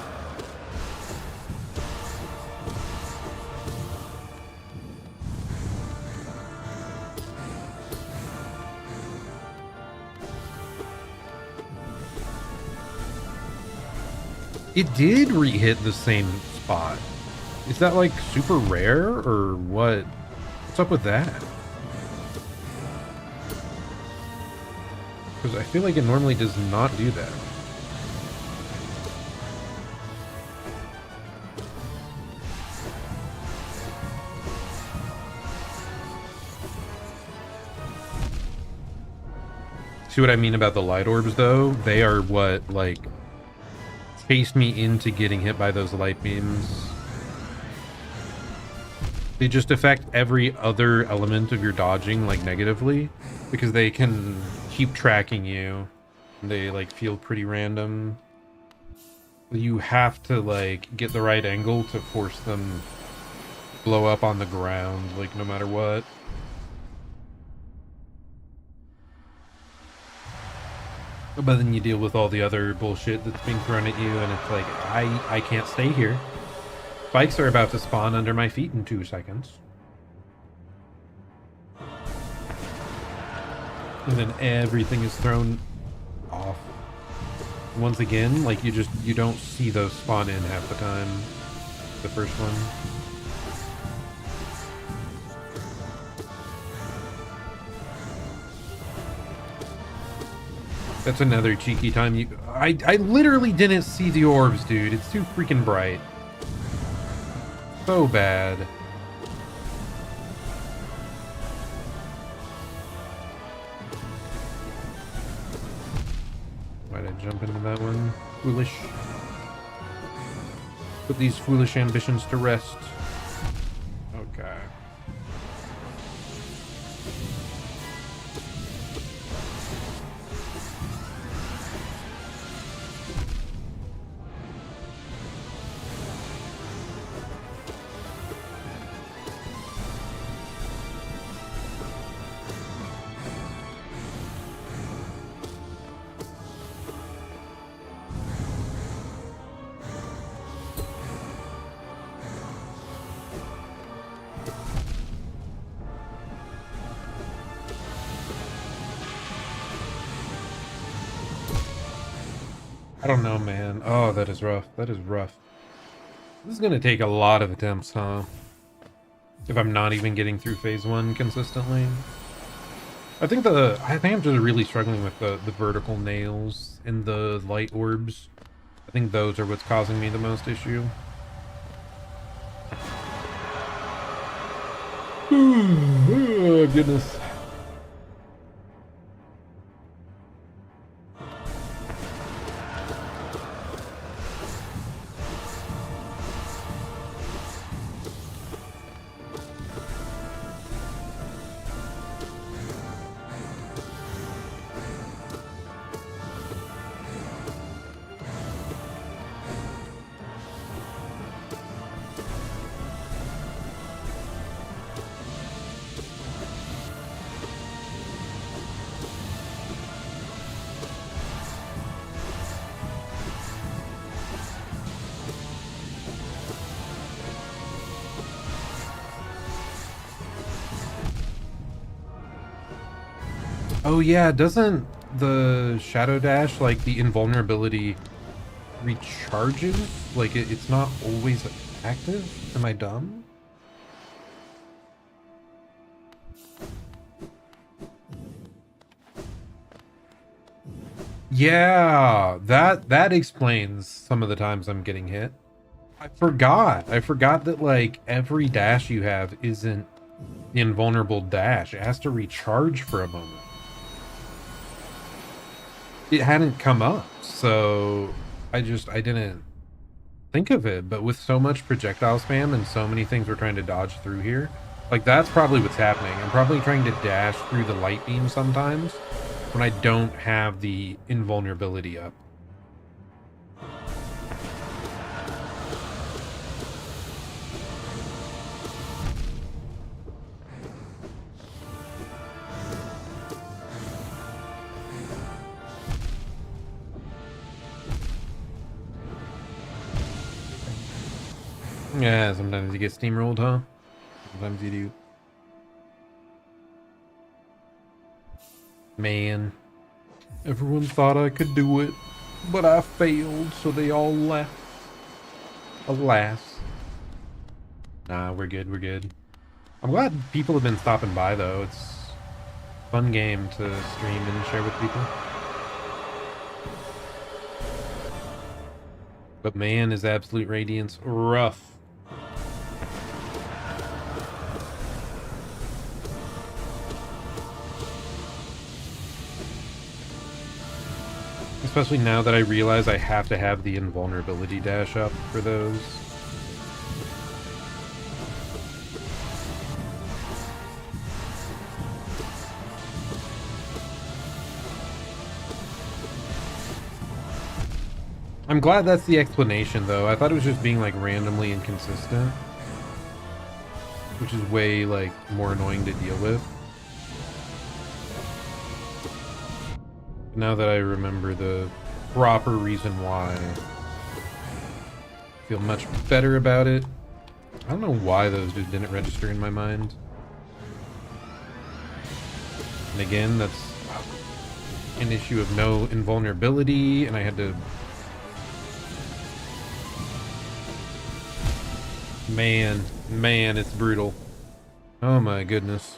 It did re-hit the same spot. Is that like super rare or what? What's up with that? Because I feel like it normally does not do that. See what I mean about the light orbs though? They are what like chased me into getting hit by those light beams. They just affect every other element of your dodging like negatively because they can keep tracking you. They like feel pretty random. You have to like get the right angle to force them to blow up on the ground, like no matter what. But then you deal with all the other bullshit that's being thrown at you, and it's like, I can't stay here. Spikes are about to spawn under my feet in 2 seconds. And then everything is thrown off. Once again, like you don't see those spawn in half the time. The first one. That's another cheeky time. I literally didn't see the orbs, dude. It's too freaking bright. So bad. Why'd I jump into that one? Foolish. Put these foolish ambitions to rest. Okay. I don't know, man. Oh, that is rough. That is rough. This is gonna take a lot of attempts, huh? If I'm not even getting through phase 1 consistently. I think I'm just really struggling with the vertical nails and the light orbs. I think those are what's causing me the most issue. Oh, goodness. Oh yeah, doesn't the Shadow Dash, like the invulnerability recharges? Like it's not always active? Am I dumb? Yeah, that explains some of the times I'm getting hit. I forgot that like every dash you have isn't the invulnerable dash. It has to recharge for a moment. It hadn't come up, so I didn't think of it. But with so much projectile spam and so many things we're trying to dodge through here, like that's probably what's happening. I'm probably trying to dash through the light beam sometimes when I don't have the invulnerability up. Yeah, sometimes you get steamrolled, huh? Sometimes you do. Man, everyone thought I could do it, but I failed, so they all left. Alas. Nah, we're good, we're good. I'm glad people have been stopping by, though. It's a fun game to stream and share with people. But man, is Absolute Radiance rough. Especially now that I realize I have to have the invulnerability dash up for those. I'm glad that's the explanation, though. I thought it was just being, like, randomly inconsistent. Which is way, like, more annoying to deal with. Now that I remember the proper reason why, I feel much better about it. I don't know why those just didn't register in my mind. And again, that's an issue of no invulnerability, and I had to... Man, it's brutal. Oh my goodness.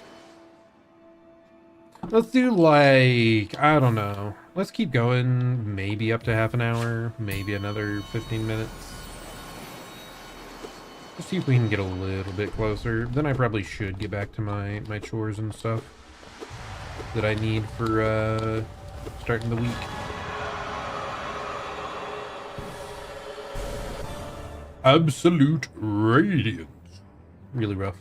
Let's do, like, I don't know. Let's keep going, maybe up to half an hour, maybe another 15 minutes. Let's see if we can get a little bit closer. Then I probably should get back to my chores and stuff that I need for starting the week. Absolute Radiance. Really rough.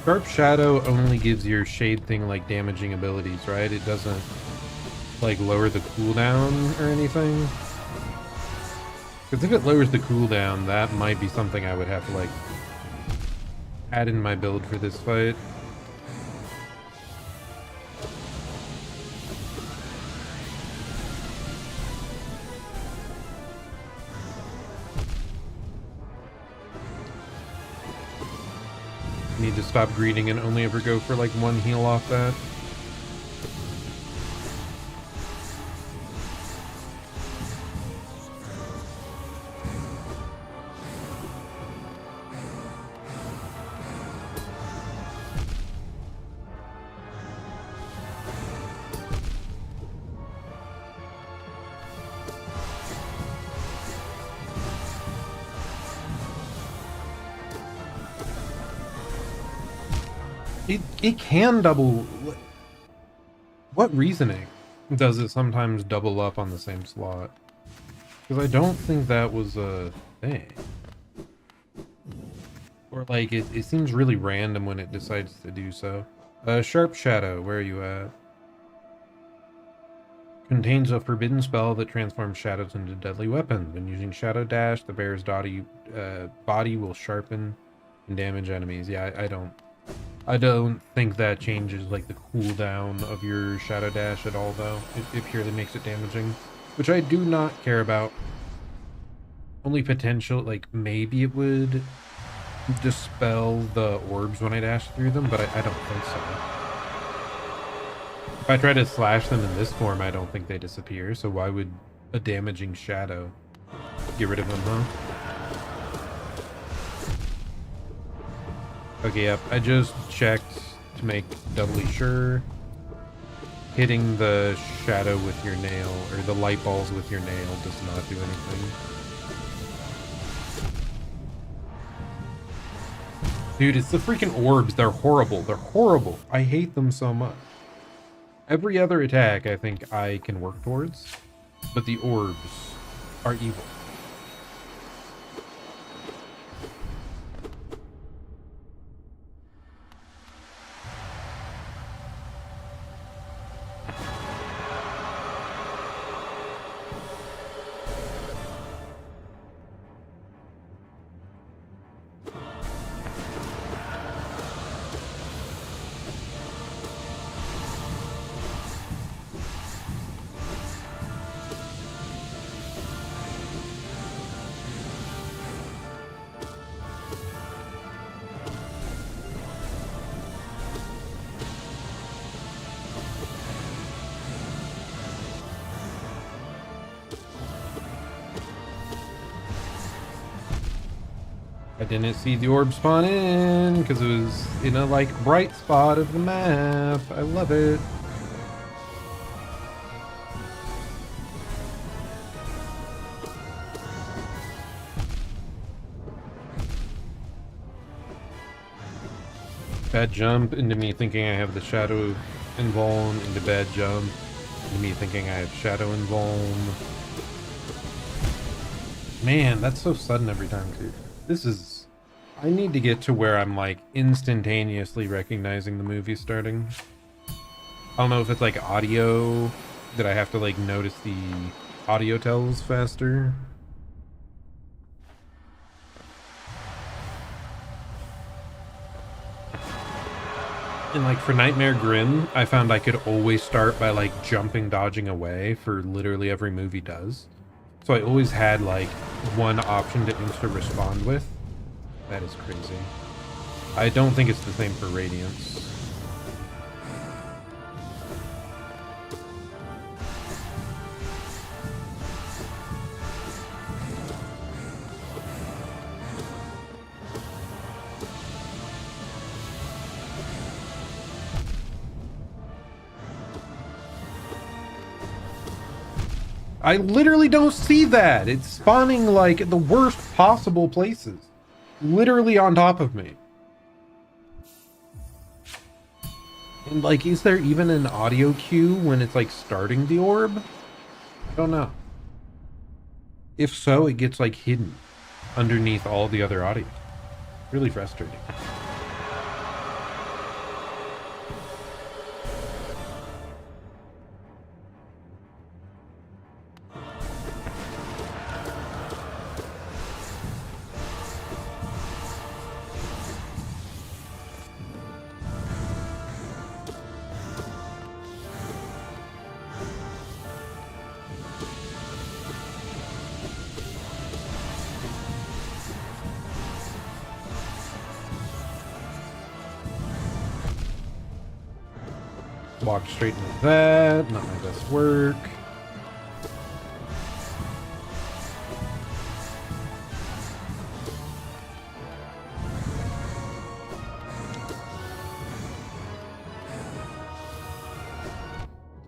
Sharp Shadow only gives your shade thing like damaging abilities, right? It doesn't like lower the cooldown or anything. Because if it lowers the cooldown, that might be something I would have to like add in my build for this fight. Need to stop greeting and only ever go for like one heal off that. It can double... What reasoning does it sometimes double up on the same slot? Because I don't think that was a thing. Or like, it seems really random when it decides to do so. Sharp Shadow, where are you at? Contains a forbidden spell that transforms shadows into deadly weapons. When using Shadow Dash, the bear's body will sharpen and damage enemies. Yeah, I don't think that changes like the cooldown of your Shadow Dash at all, though. It purely makes it damaging, which I do not care about. Only potential, like maybe it would dispel the orbs when I dash through them, but I don't think so. If I try to slash them in this form, I don't think they disappear, so why would a damaging shadow get rid of them, huh? Okay, yep, I just checked to make doubly sure. Hitting the shadow with your nail, or the light balls with your nail, does not do anything. Dude, it's the freaking orbs. They're horrible. They're horrible. I hate them so much. Every other attack I think I can work towards, but the orbs are evil. I didn't see the orb spawn in because it was in a like bright spot of the map. I love it. Bad jump into me thinking I have the shadow invuln, into bad jump into me thinking I have shadow invuln. Man, that's so sudden every time, too. This is... I need to get to where I'm, like, instantaneously recognizing the movie starting. I don't know if it's, like, audio, that I have to, like, notice the audio tells faster. And, like, for Nightmare Grim, I found I could always start by, like, jumping, dodging away for literally every movie does. So I always had, like, one option to insta-respond with. That is crazy. I don't think it's the same for Radiance. I literally don't see that. It's spawning like at the worst possible places. Literally on top of me. And like, is there even an audio cue when it's like starting the orb? I don't know. If so, it gets like hidden underneath all the other audio. Really frustrating. Walk straight into that. Not my best work.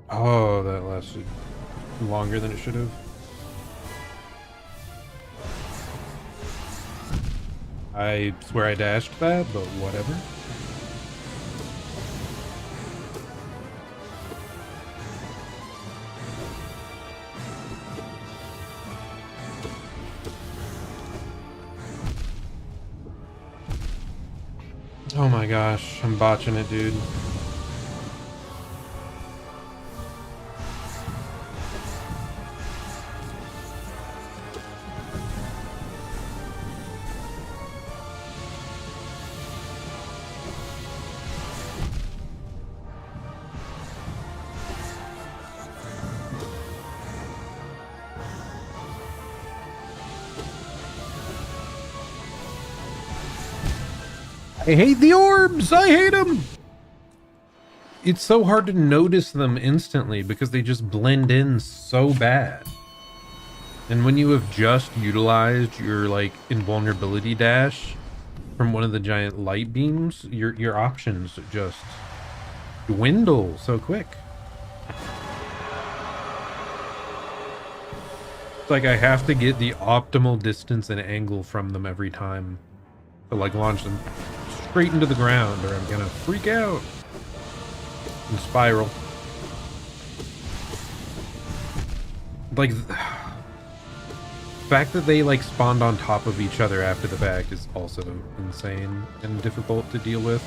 Oh, that lasted longer than it should have. I swear I dashed that, but whatever. Oh my gosh, I'm botching it, dude. I hate the orbs! I hate them! It's so hard to notice them instantly because they just blend in so bad. And when you have just utilized your like invulnerability dash from one of the giant light beams, your options just dwindle so quick. It's like I have to get the optimal distance and angle from them every time to like launch them straight into the ground, or I'm gonna freak out and spiral. Like, the fact that they like spawned on top of each other after the fact is also insane and difficult to deal with.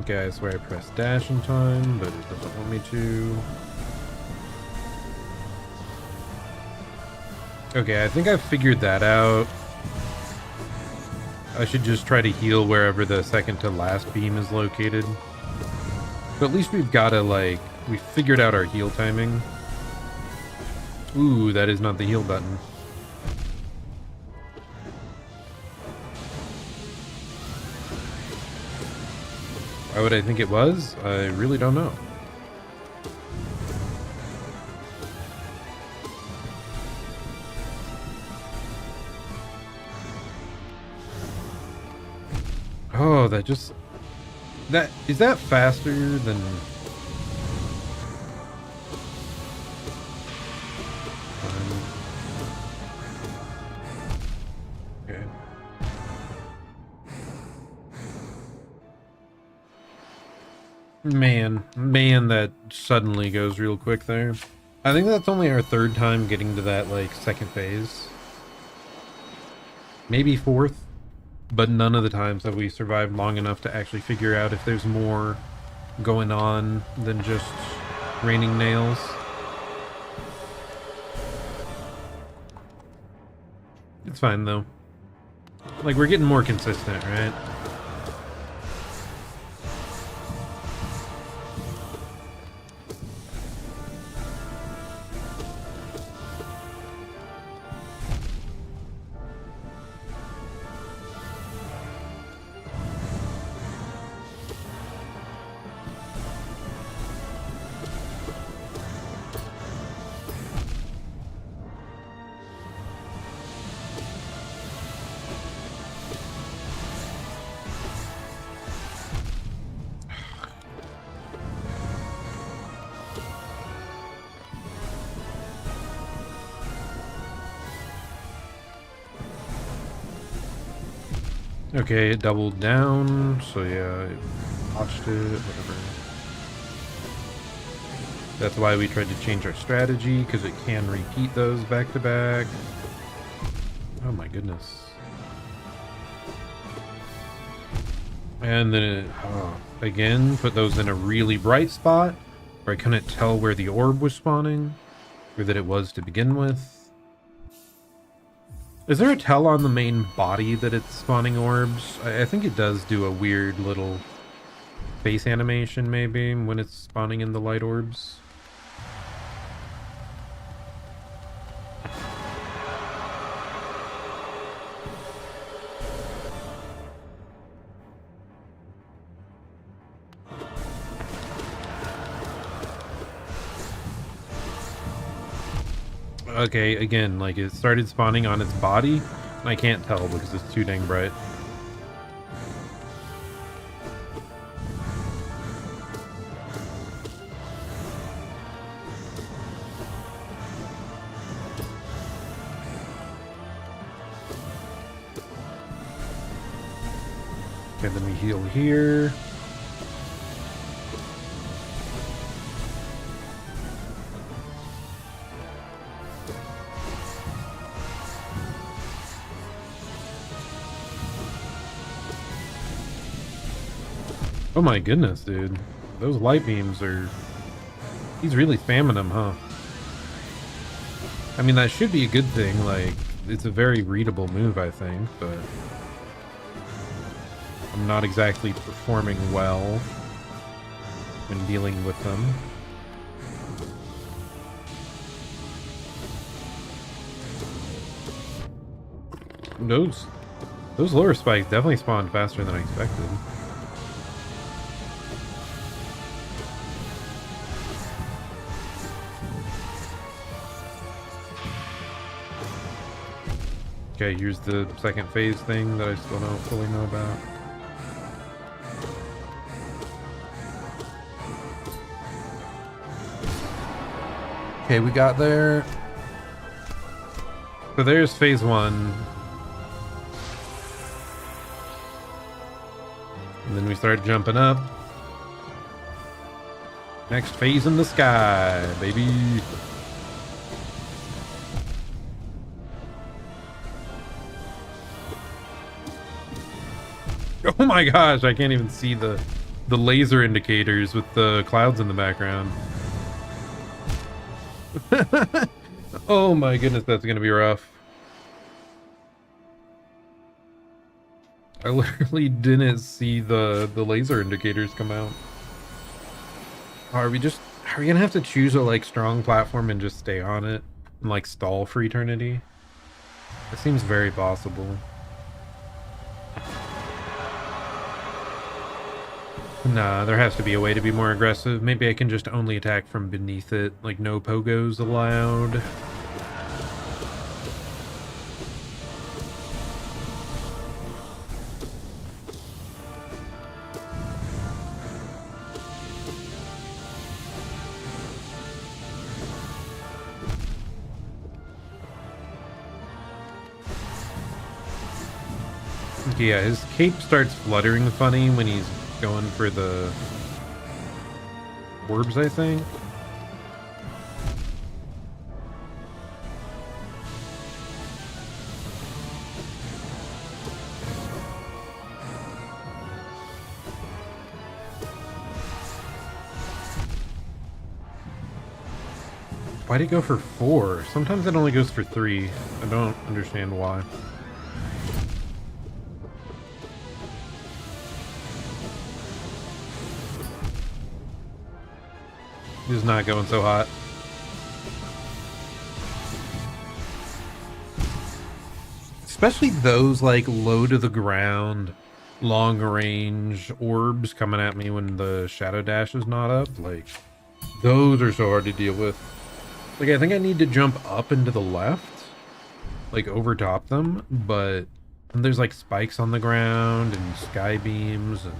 Okay, I swear I pressed dash in time, but it doesn't want me to. Okay, I think I've figured that out. I should just try to heal wherever the second to last beam is located. But at least we've gotta, like, we figured out our heal timing. Ooh, that is not the heal button. Why would I think it was? I really don't know. Oh, that just... Is that faster than... Okay. Man, that suddenly goes real quick there. I think that's only our third time getting to that, like, second phase. Maybe fourth, but none of the times have we survived long enough to actually figure out if there's more going on than just raining nails. It's fine, though. Like, we're getting more consistent, right? Okay, it doubled down, so yeah, it botched it, whatever. That's why we tried to change our strategy, because it can repeat those back to back. Oh my goodness. And then it, again, put those in a really bright spot, where I couldn't tell where the orb was spawning, or that it was to begin with. Is there a tell on the main body that it's spawning orbs? I think it does do a weird little face animation, maybe, when it's spawning in the light orbs. Okay, again, like, it started spawning on its body, and I can't tell because it's too dang bright. Okay, then we heal here. Oh my goodness, dude. Those light beams are... He's really spamming them, huh? I mean, that should be a good thing. Like, it's a very readable move, I think, but... I'm not exactly performing well when dealing with them. Those lower spikes definitely spawned faster than I expected. Okay, here's the second phase thing that I still don't fully know about. Okay, we got there. So there's phase one. And then we start jumping up. Next phase in the sky, baby. Oh my gosh, I can't even see the laser indicators with the clouds in the background. Oh my goodness, that's gonna be rough. I literally didn't see the laser indicators come out. Are we gonna have to choose a like strong platform and just stay on it and like stall for eternity? It seems very possible. Nah, there has to be a way to be more aggressive. Maybe I can just only attack from beneath it, like no pogos allowed. Yeah, his cape starts fluttering funny when he's going for the orbs, I think. Why'd it go for 4? Sometimes it only goes for 3. I don't understand why. This is not going so hot. Especially those like low to the ground, long range orbs coming at me when the shadow dash is not up. Like, those are so hard to deal with. Like, I think I need to jump up and to the left, like over top them, but there's like spikes on the ground and sky beams, and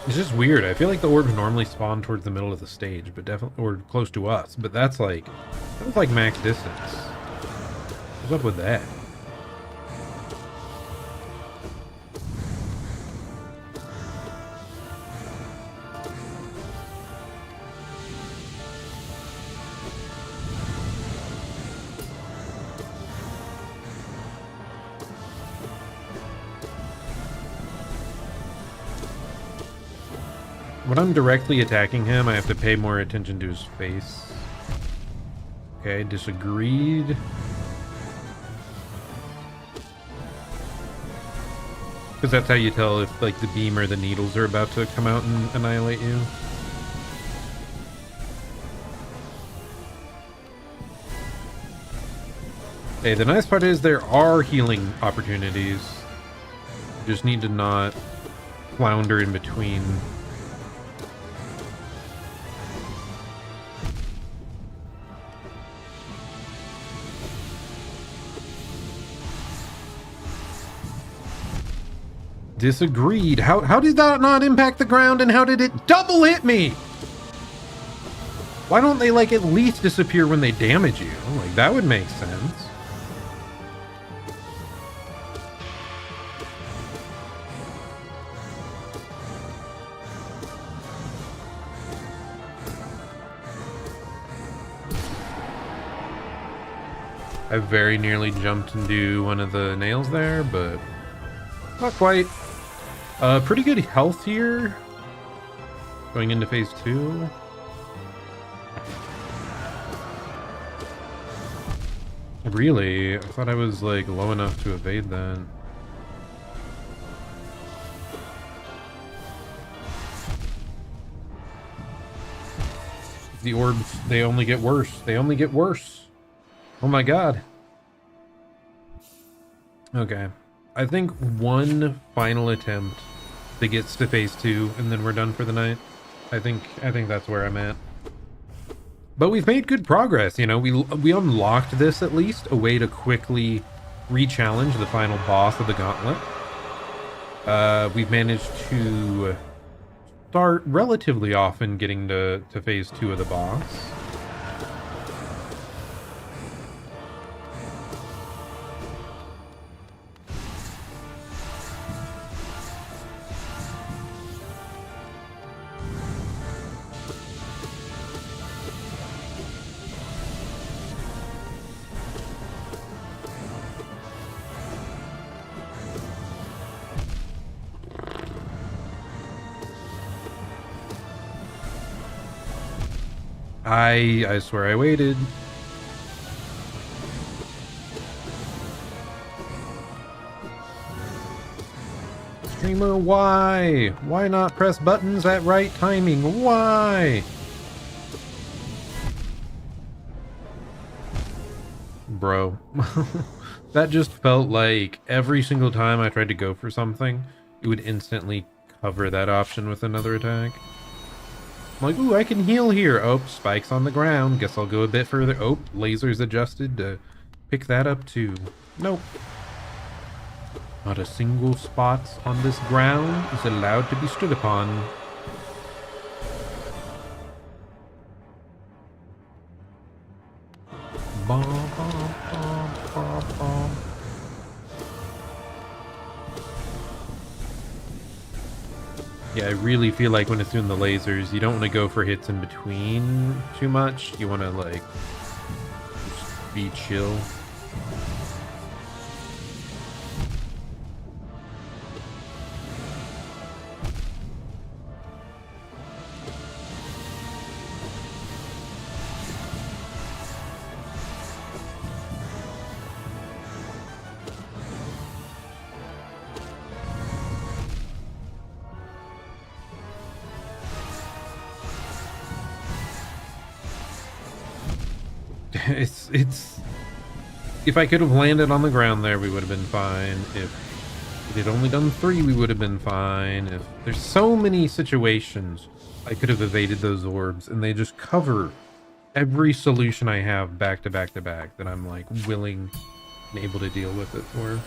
it's just weird. I feel like the orbs normally spawn towards the middle of the stage, but definitely, or close to us, but that's like max distance. What's up with that? When I'm directly attacking him, I have to pay more attention to his face. Okay, disagreed. Because that's how you tell if, like, the beam or the needles are about to come out and annihilate you. Hey, the nice part is there are healing opportunities. You just need to not flounder in between. Disagreed. How did that not impact the ground, and how did it double hit me? Why don't they, like, at least disappear when they damage you? Like, that would make sense. I very nearly jumped into one of the nails there, but not quite. Pretty good health here. Going into phase 2. Really? I thought I was, like, low enough to evade that. The orbs, they only get worse. They only get worse. Oh my god. Okay. I think one final attempt that gets to phase 2, and then we're done for the night. I think that's where I'm at. But we've made good progress, you know. We unlocked this, at least, a way to quickly re-challenge the final boss of the gauntlet. We've managed to start relatively often getting to phase 2 of the boss. I swear I waited. Streamer, why? Why not press buttons at right timing? Why? Bro. That just felt like every single time I tried to go for something, it would instantly cover that option with another attack. I'm like, ooh, I can heal here. Oh, spikes on the ground. Guess I'll go a bit further. Oh, lasers adjusted to pick that up too. Nope. Not a single spot on this ground is allowed to be stood upon. Bum, bum, bum. Yeah, I really feel like when it's doing the lasers, you don't want to go for hits in between too much. You want to, like, just be chill. It's if I could have landed on the ground there, we would have been fine. If it had only done 3, we would have been fine. If there's so many situations I could have evaded those orbs, and they just cover every solution I have back to back to back that I'm like willing and able to deal with it for.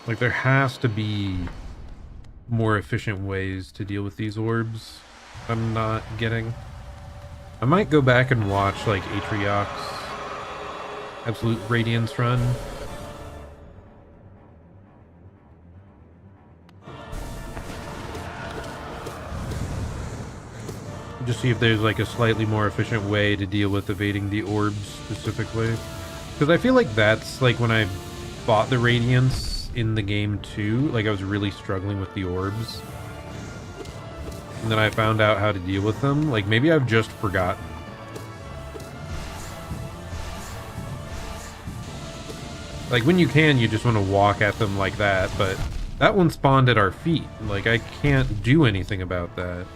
Like, there has to be more efficient ways to deal with these orbs I'm not getting. I might go back and watch, like, Atrioc's Absolute Radiance run. Just see if there's, like, a slightly more efficient way to deal with evading the orbs specifically. Because I feel like that's, like, when I bought the Radiance in the game too, like, I was really struggling with the orbs. And then I found out how to deal with them. Like, maybe I've just forgotten. Like, when you can, you just want to walk at them like that, but that one spawned at our feet. Like, I can't do anything about that.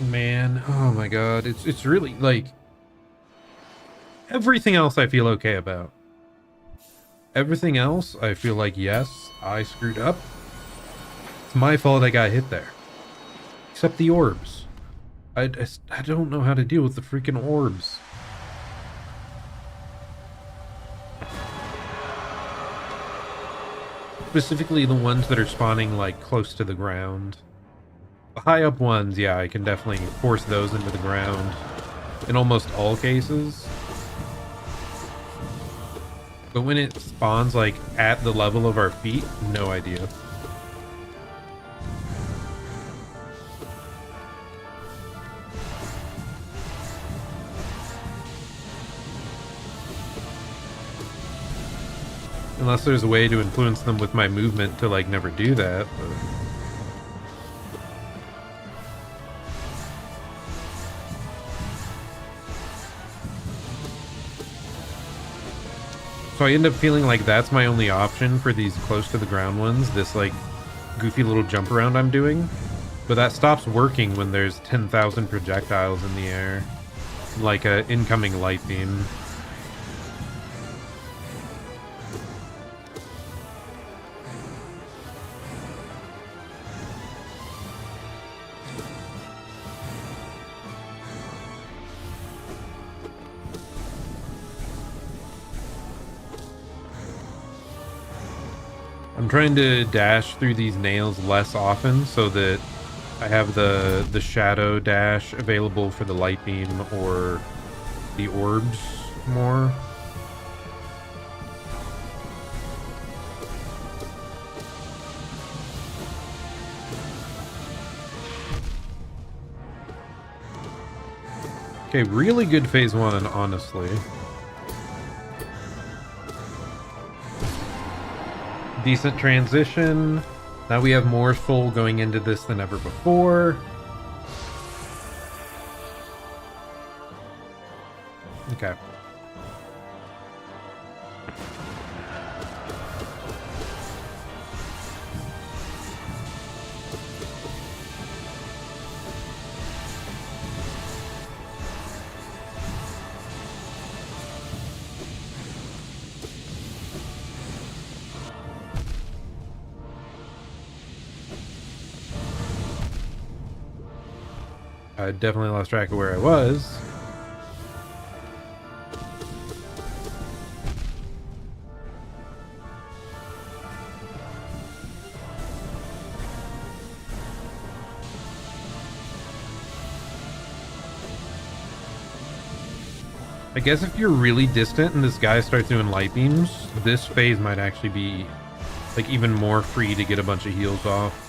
Man, oh my god, it's really, like, everything else I feel okay about. Everything else, I feel like, yes, I screwed up. It's my fault I got hit there. Except the orbs. I don't know how to deal with the freaking orbs. Specifically the ones that are spawning, like, close to the ground. The high up ones, yeah, I can definitely force those into the ground in almost all cases. But when it spawns, like, at the level of our feet, no idea. Unless there's a way to influence them with my movement to, like, never do that. But... so I end up feeling like that's my only option for these close to the ground ones, this, like, goofy little jump around I'm doing. But that stops working when there's 10,000 projectiles in the air. Like a incoming light beam. I'm trying to dash through these nails less often so that I have the shadow dash available for the light beam or the orbs more. Okay, really good phase 1, honestly. Decent transition. Now we have more soul going into this than ever before. Okay. I definitely lost track of where I was. I guess if you're really distant and this guy starts doing light beams, this phase might actually be like even more free to get a bunch of heals off.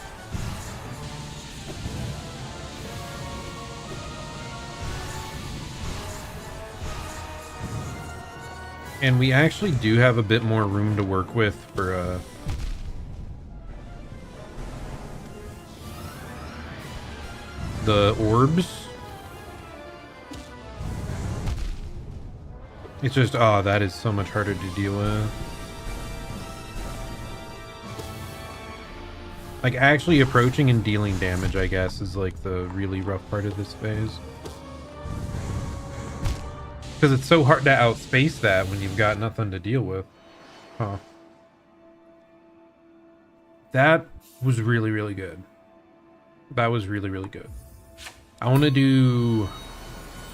And we actually do have a bit more room to work with for the orbs. It's just, oh, that is so much harder to deal with. Like, actually approaching and dealing damage, I guess, is like the really rough part of this phase. Because it's so hard to outspace that when you've got nothing to deal with. Huh. That was really, really good. That was really, really good. I want to do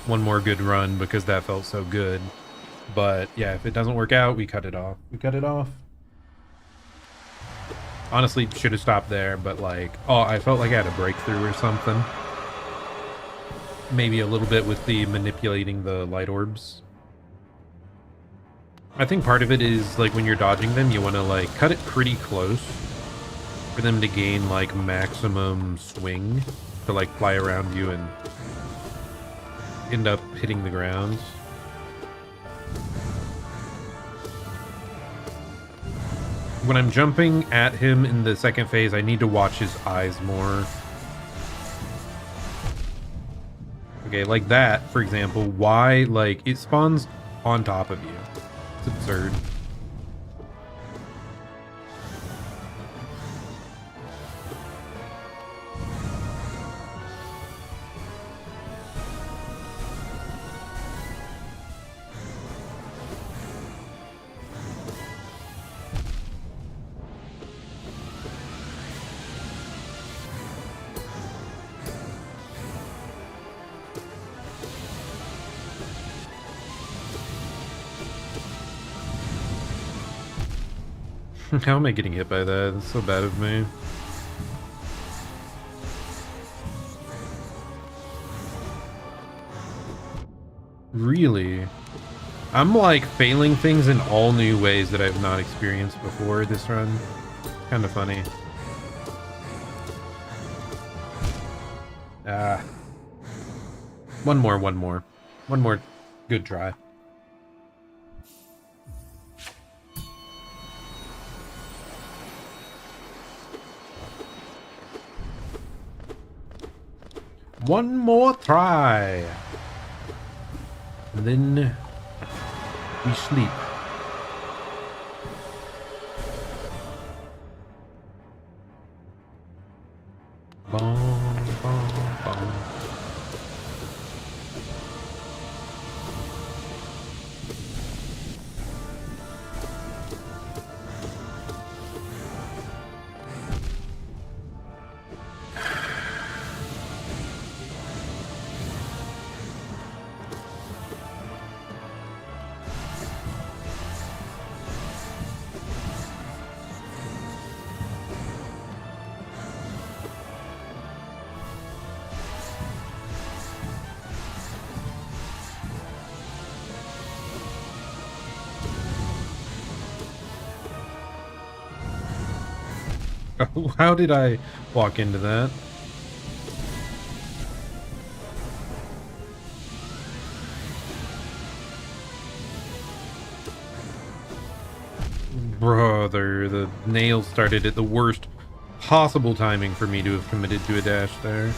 one more good run because that felt so good. But yeah, if it doesn't work out, we cut it off. We cut it off. Honestly, should have stopped there, but like, oh, I felt like I had a breakthrough or something. Maybe a little bit with the manipulating the light orbs. I think part of it is like when you're dodging them, you want to like cut it pretty close for them to gain like maximum swing to like fly around you and end up hitting the ground. When I'm jumping at him in the second phase, I need to watch his eyes more. Okay, like that, for example, why, like, it spawns on top of you. It's absurd. How am I getting hit by that? That's so bad of me. Really? I'm like failing things in all new ways that I've not experienced before this run. Kind of funny. Ah. One more. One more good try. One more try. And then we sleep. Bong, bong, bong. How did I walk into that? Brother, the nail started at the worst possible timing for me to have committed to a dash there.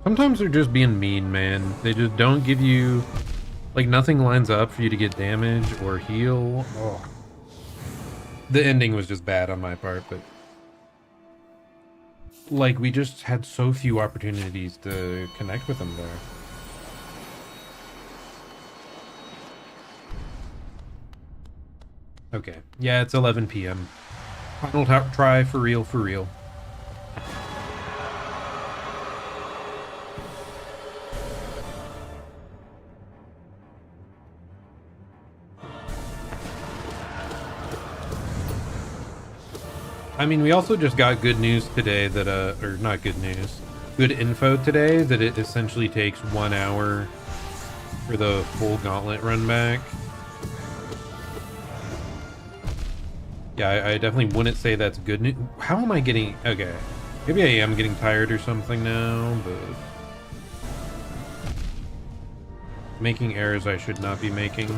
Sometimes they're just being mean, man. They just don't give you... Like, nothing lines up for you to get damage or heal. Oh. The ending was just bad on my part, but... Like, we just had so few opportunities to connect with them there. Okay. Yeah, it's 11 p.m. Final try for real, for real. I mean, we also just got good news today that, or not good news, good info today that it essentially takes 1 hour for the full gauntlet run back. Yeah, I definitely wouldn't say that's good news. How am I getting... Okay. Maybe I am getting tired or something now, but... Making errors I should not be making.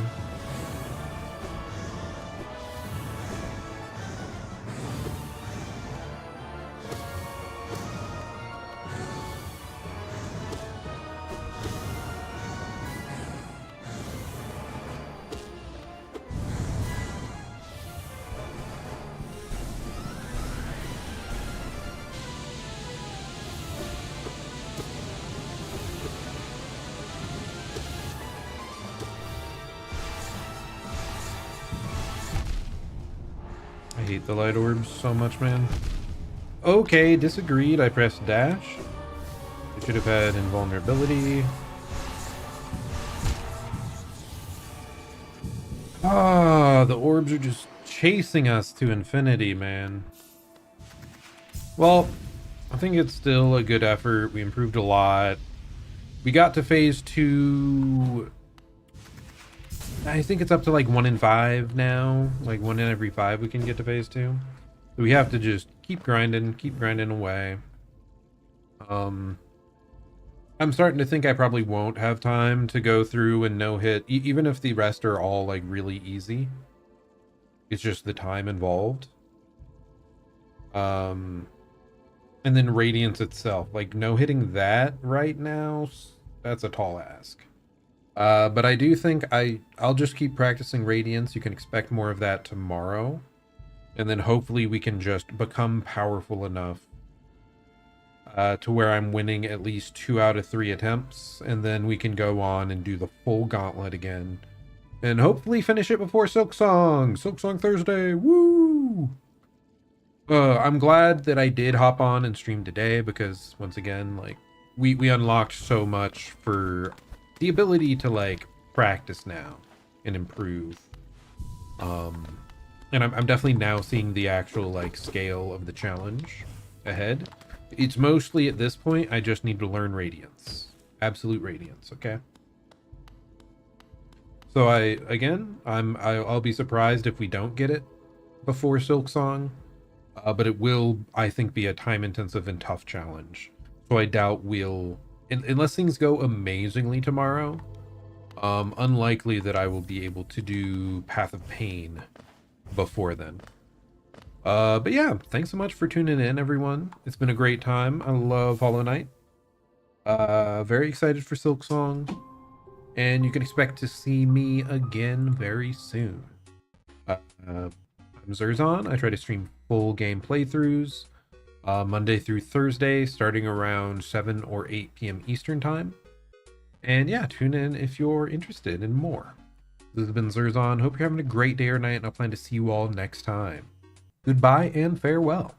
I hate the light orbs so much, man. Okay, disagreed. I pressed dash. I should have had invulnerability. Ah, the orbs are just chasing us to infinity, man. Well, I think it's still a good effort. We improved a lot. We got to phase 2. I think it's up to like 1 in 5 now. Like 1 in every 5 we can get to phase 2. So we have to just keep grinding away. I'm starting to think I probably won't have time to go through and no hit, even if the rest are all like really easy. It's just the time involved. And then Radiance itself, like no hitting that right now, that's a tall ask. But I do think I'll just keep practicing Radiance. You can expect more of that tomorrow. And then hopefully we can just become powerful enough to where I'm winning at least 2 out of 3 attempts. And then we can go on and do the full gauntlet again. And hopefully finish it before Silksong. Silksong Thursday. Woo! I'm glad that I did hop on and stream today because, once again, like, we unlocked so much for the ability to, like, practice now and improve. And I'm definitely now seeing the actual, like, scale of the challenge ahead. It's mostly, at this point, I just need to learn Radiance. Absolute Radiance, okay? So I'll be surprised if we don't get it before Silksong. But it will, I think, be a time-intensive and tough challenge. So I doubt we'll... Unless things go amazingly tomorrow, unlikely that I will be able to do Path of Pain before then. But yeah, thanks so much for tuning in, everyone. It's been a great time. I love Hollow Knight. Very excited for Silksong. And you can expect to see me again very soon. I'm Zerzon. I try to stream full game playthroughs Monday through Thursday, starting around 7 or 8 p.m. Eastern time. And yeah, tune in if you're interested in more. This has been Zerzon. Hope you're having a great day or night, and I plan to see you all next time. Goodbye and farewell.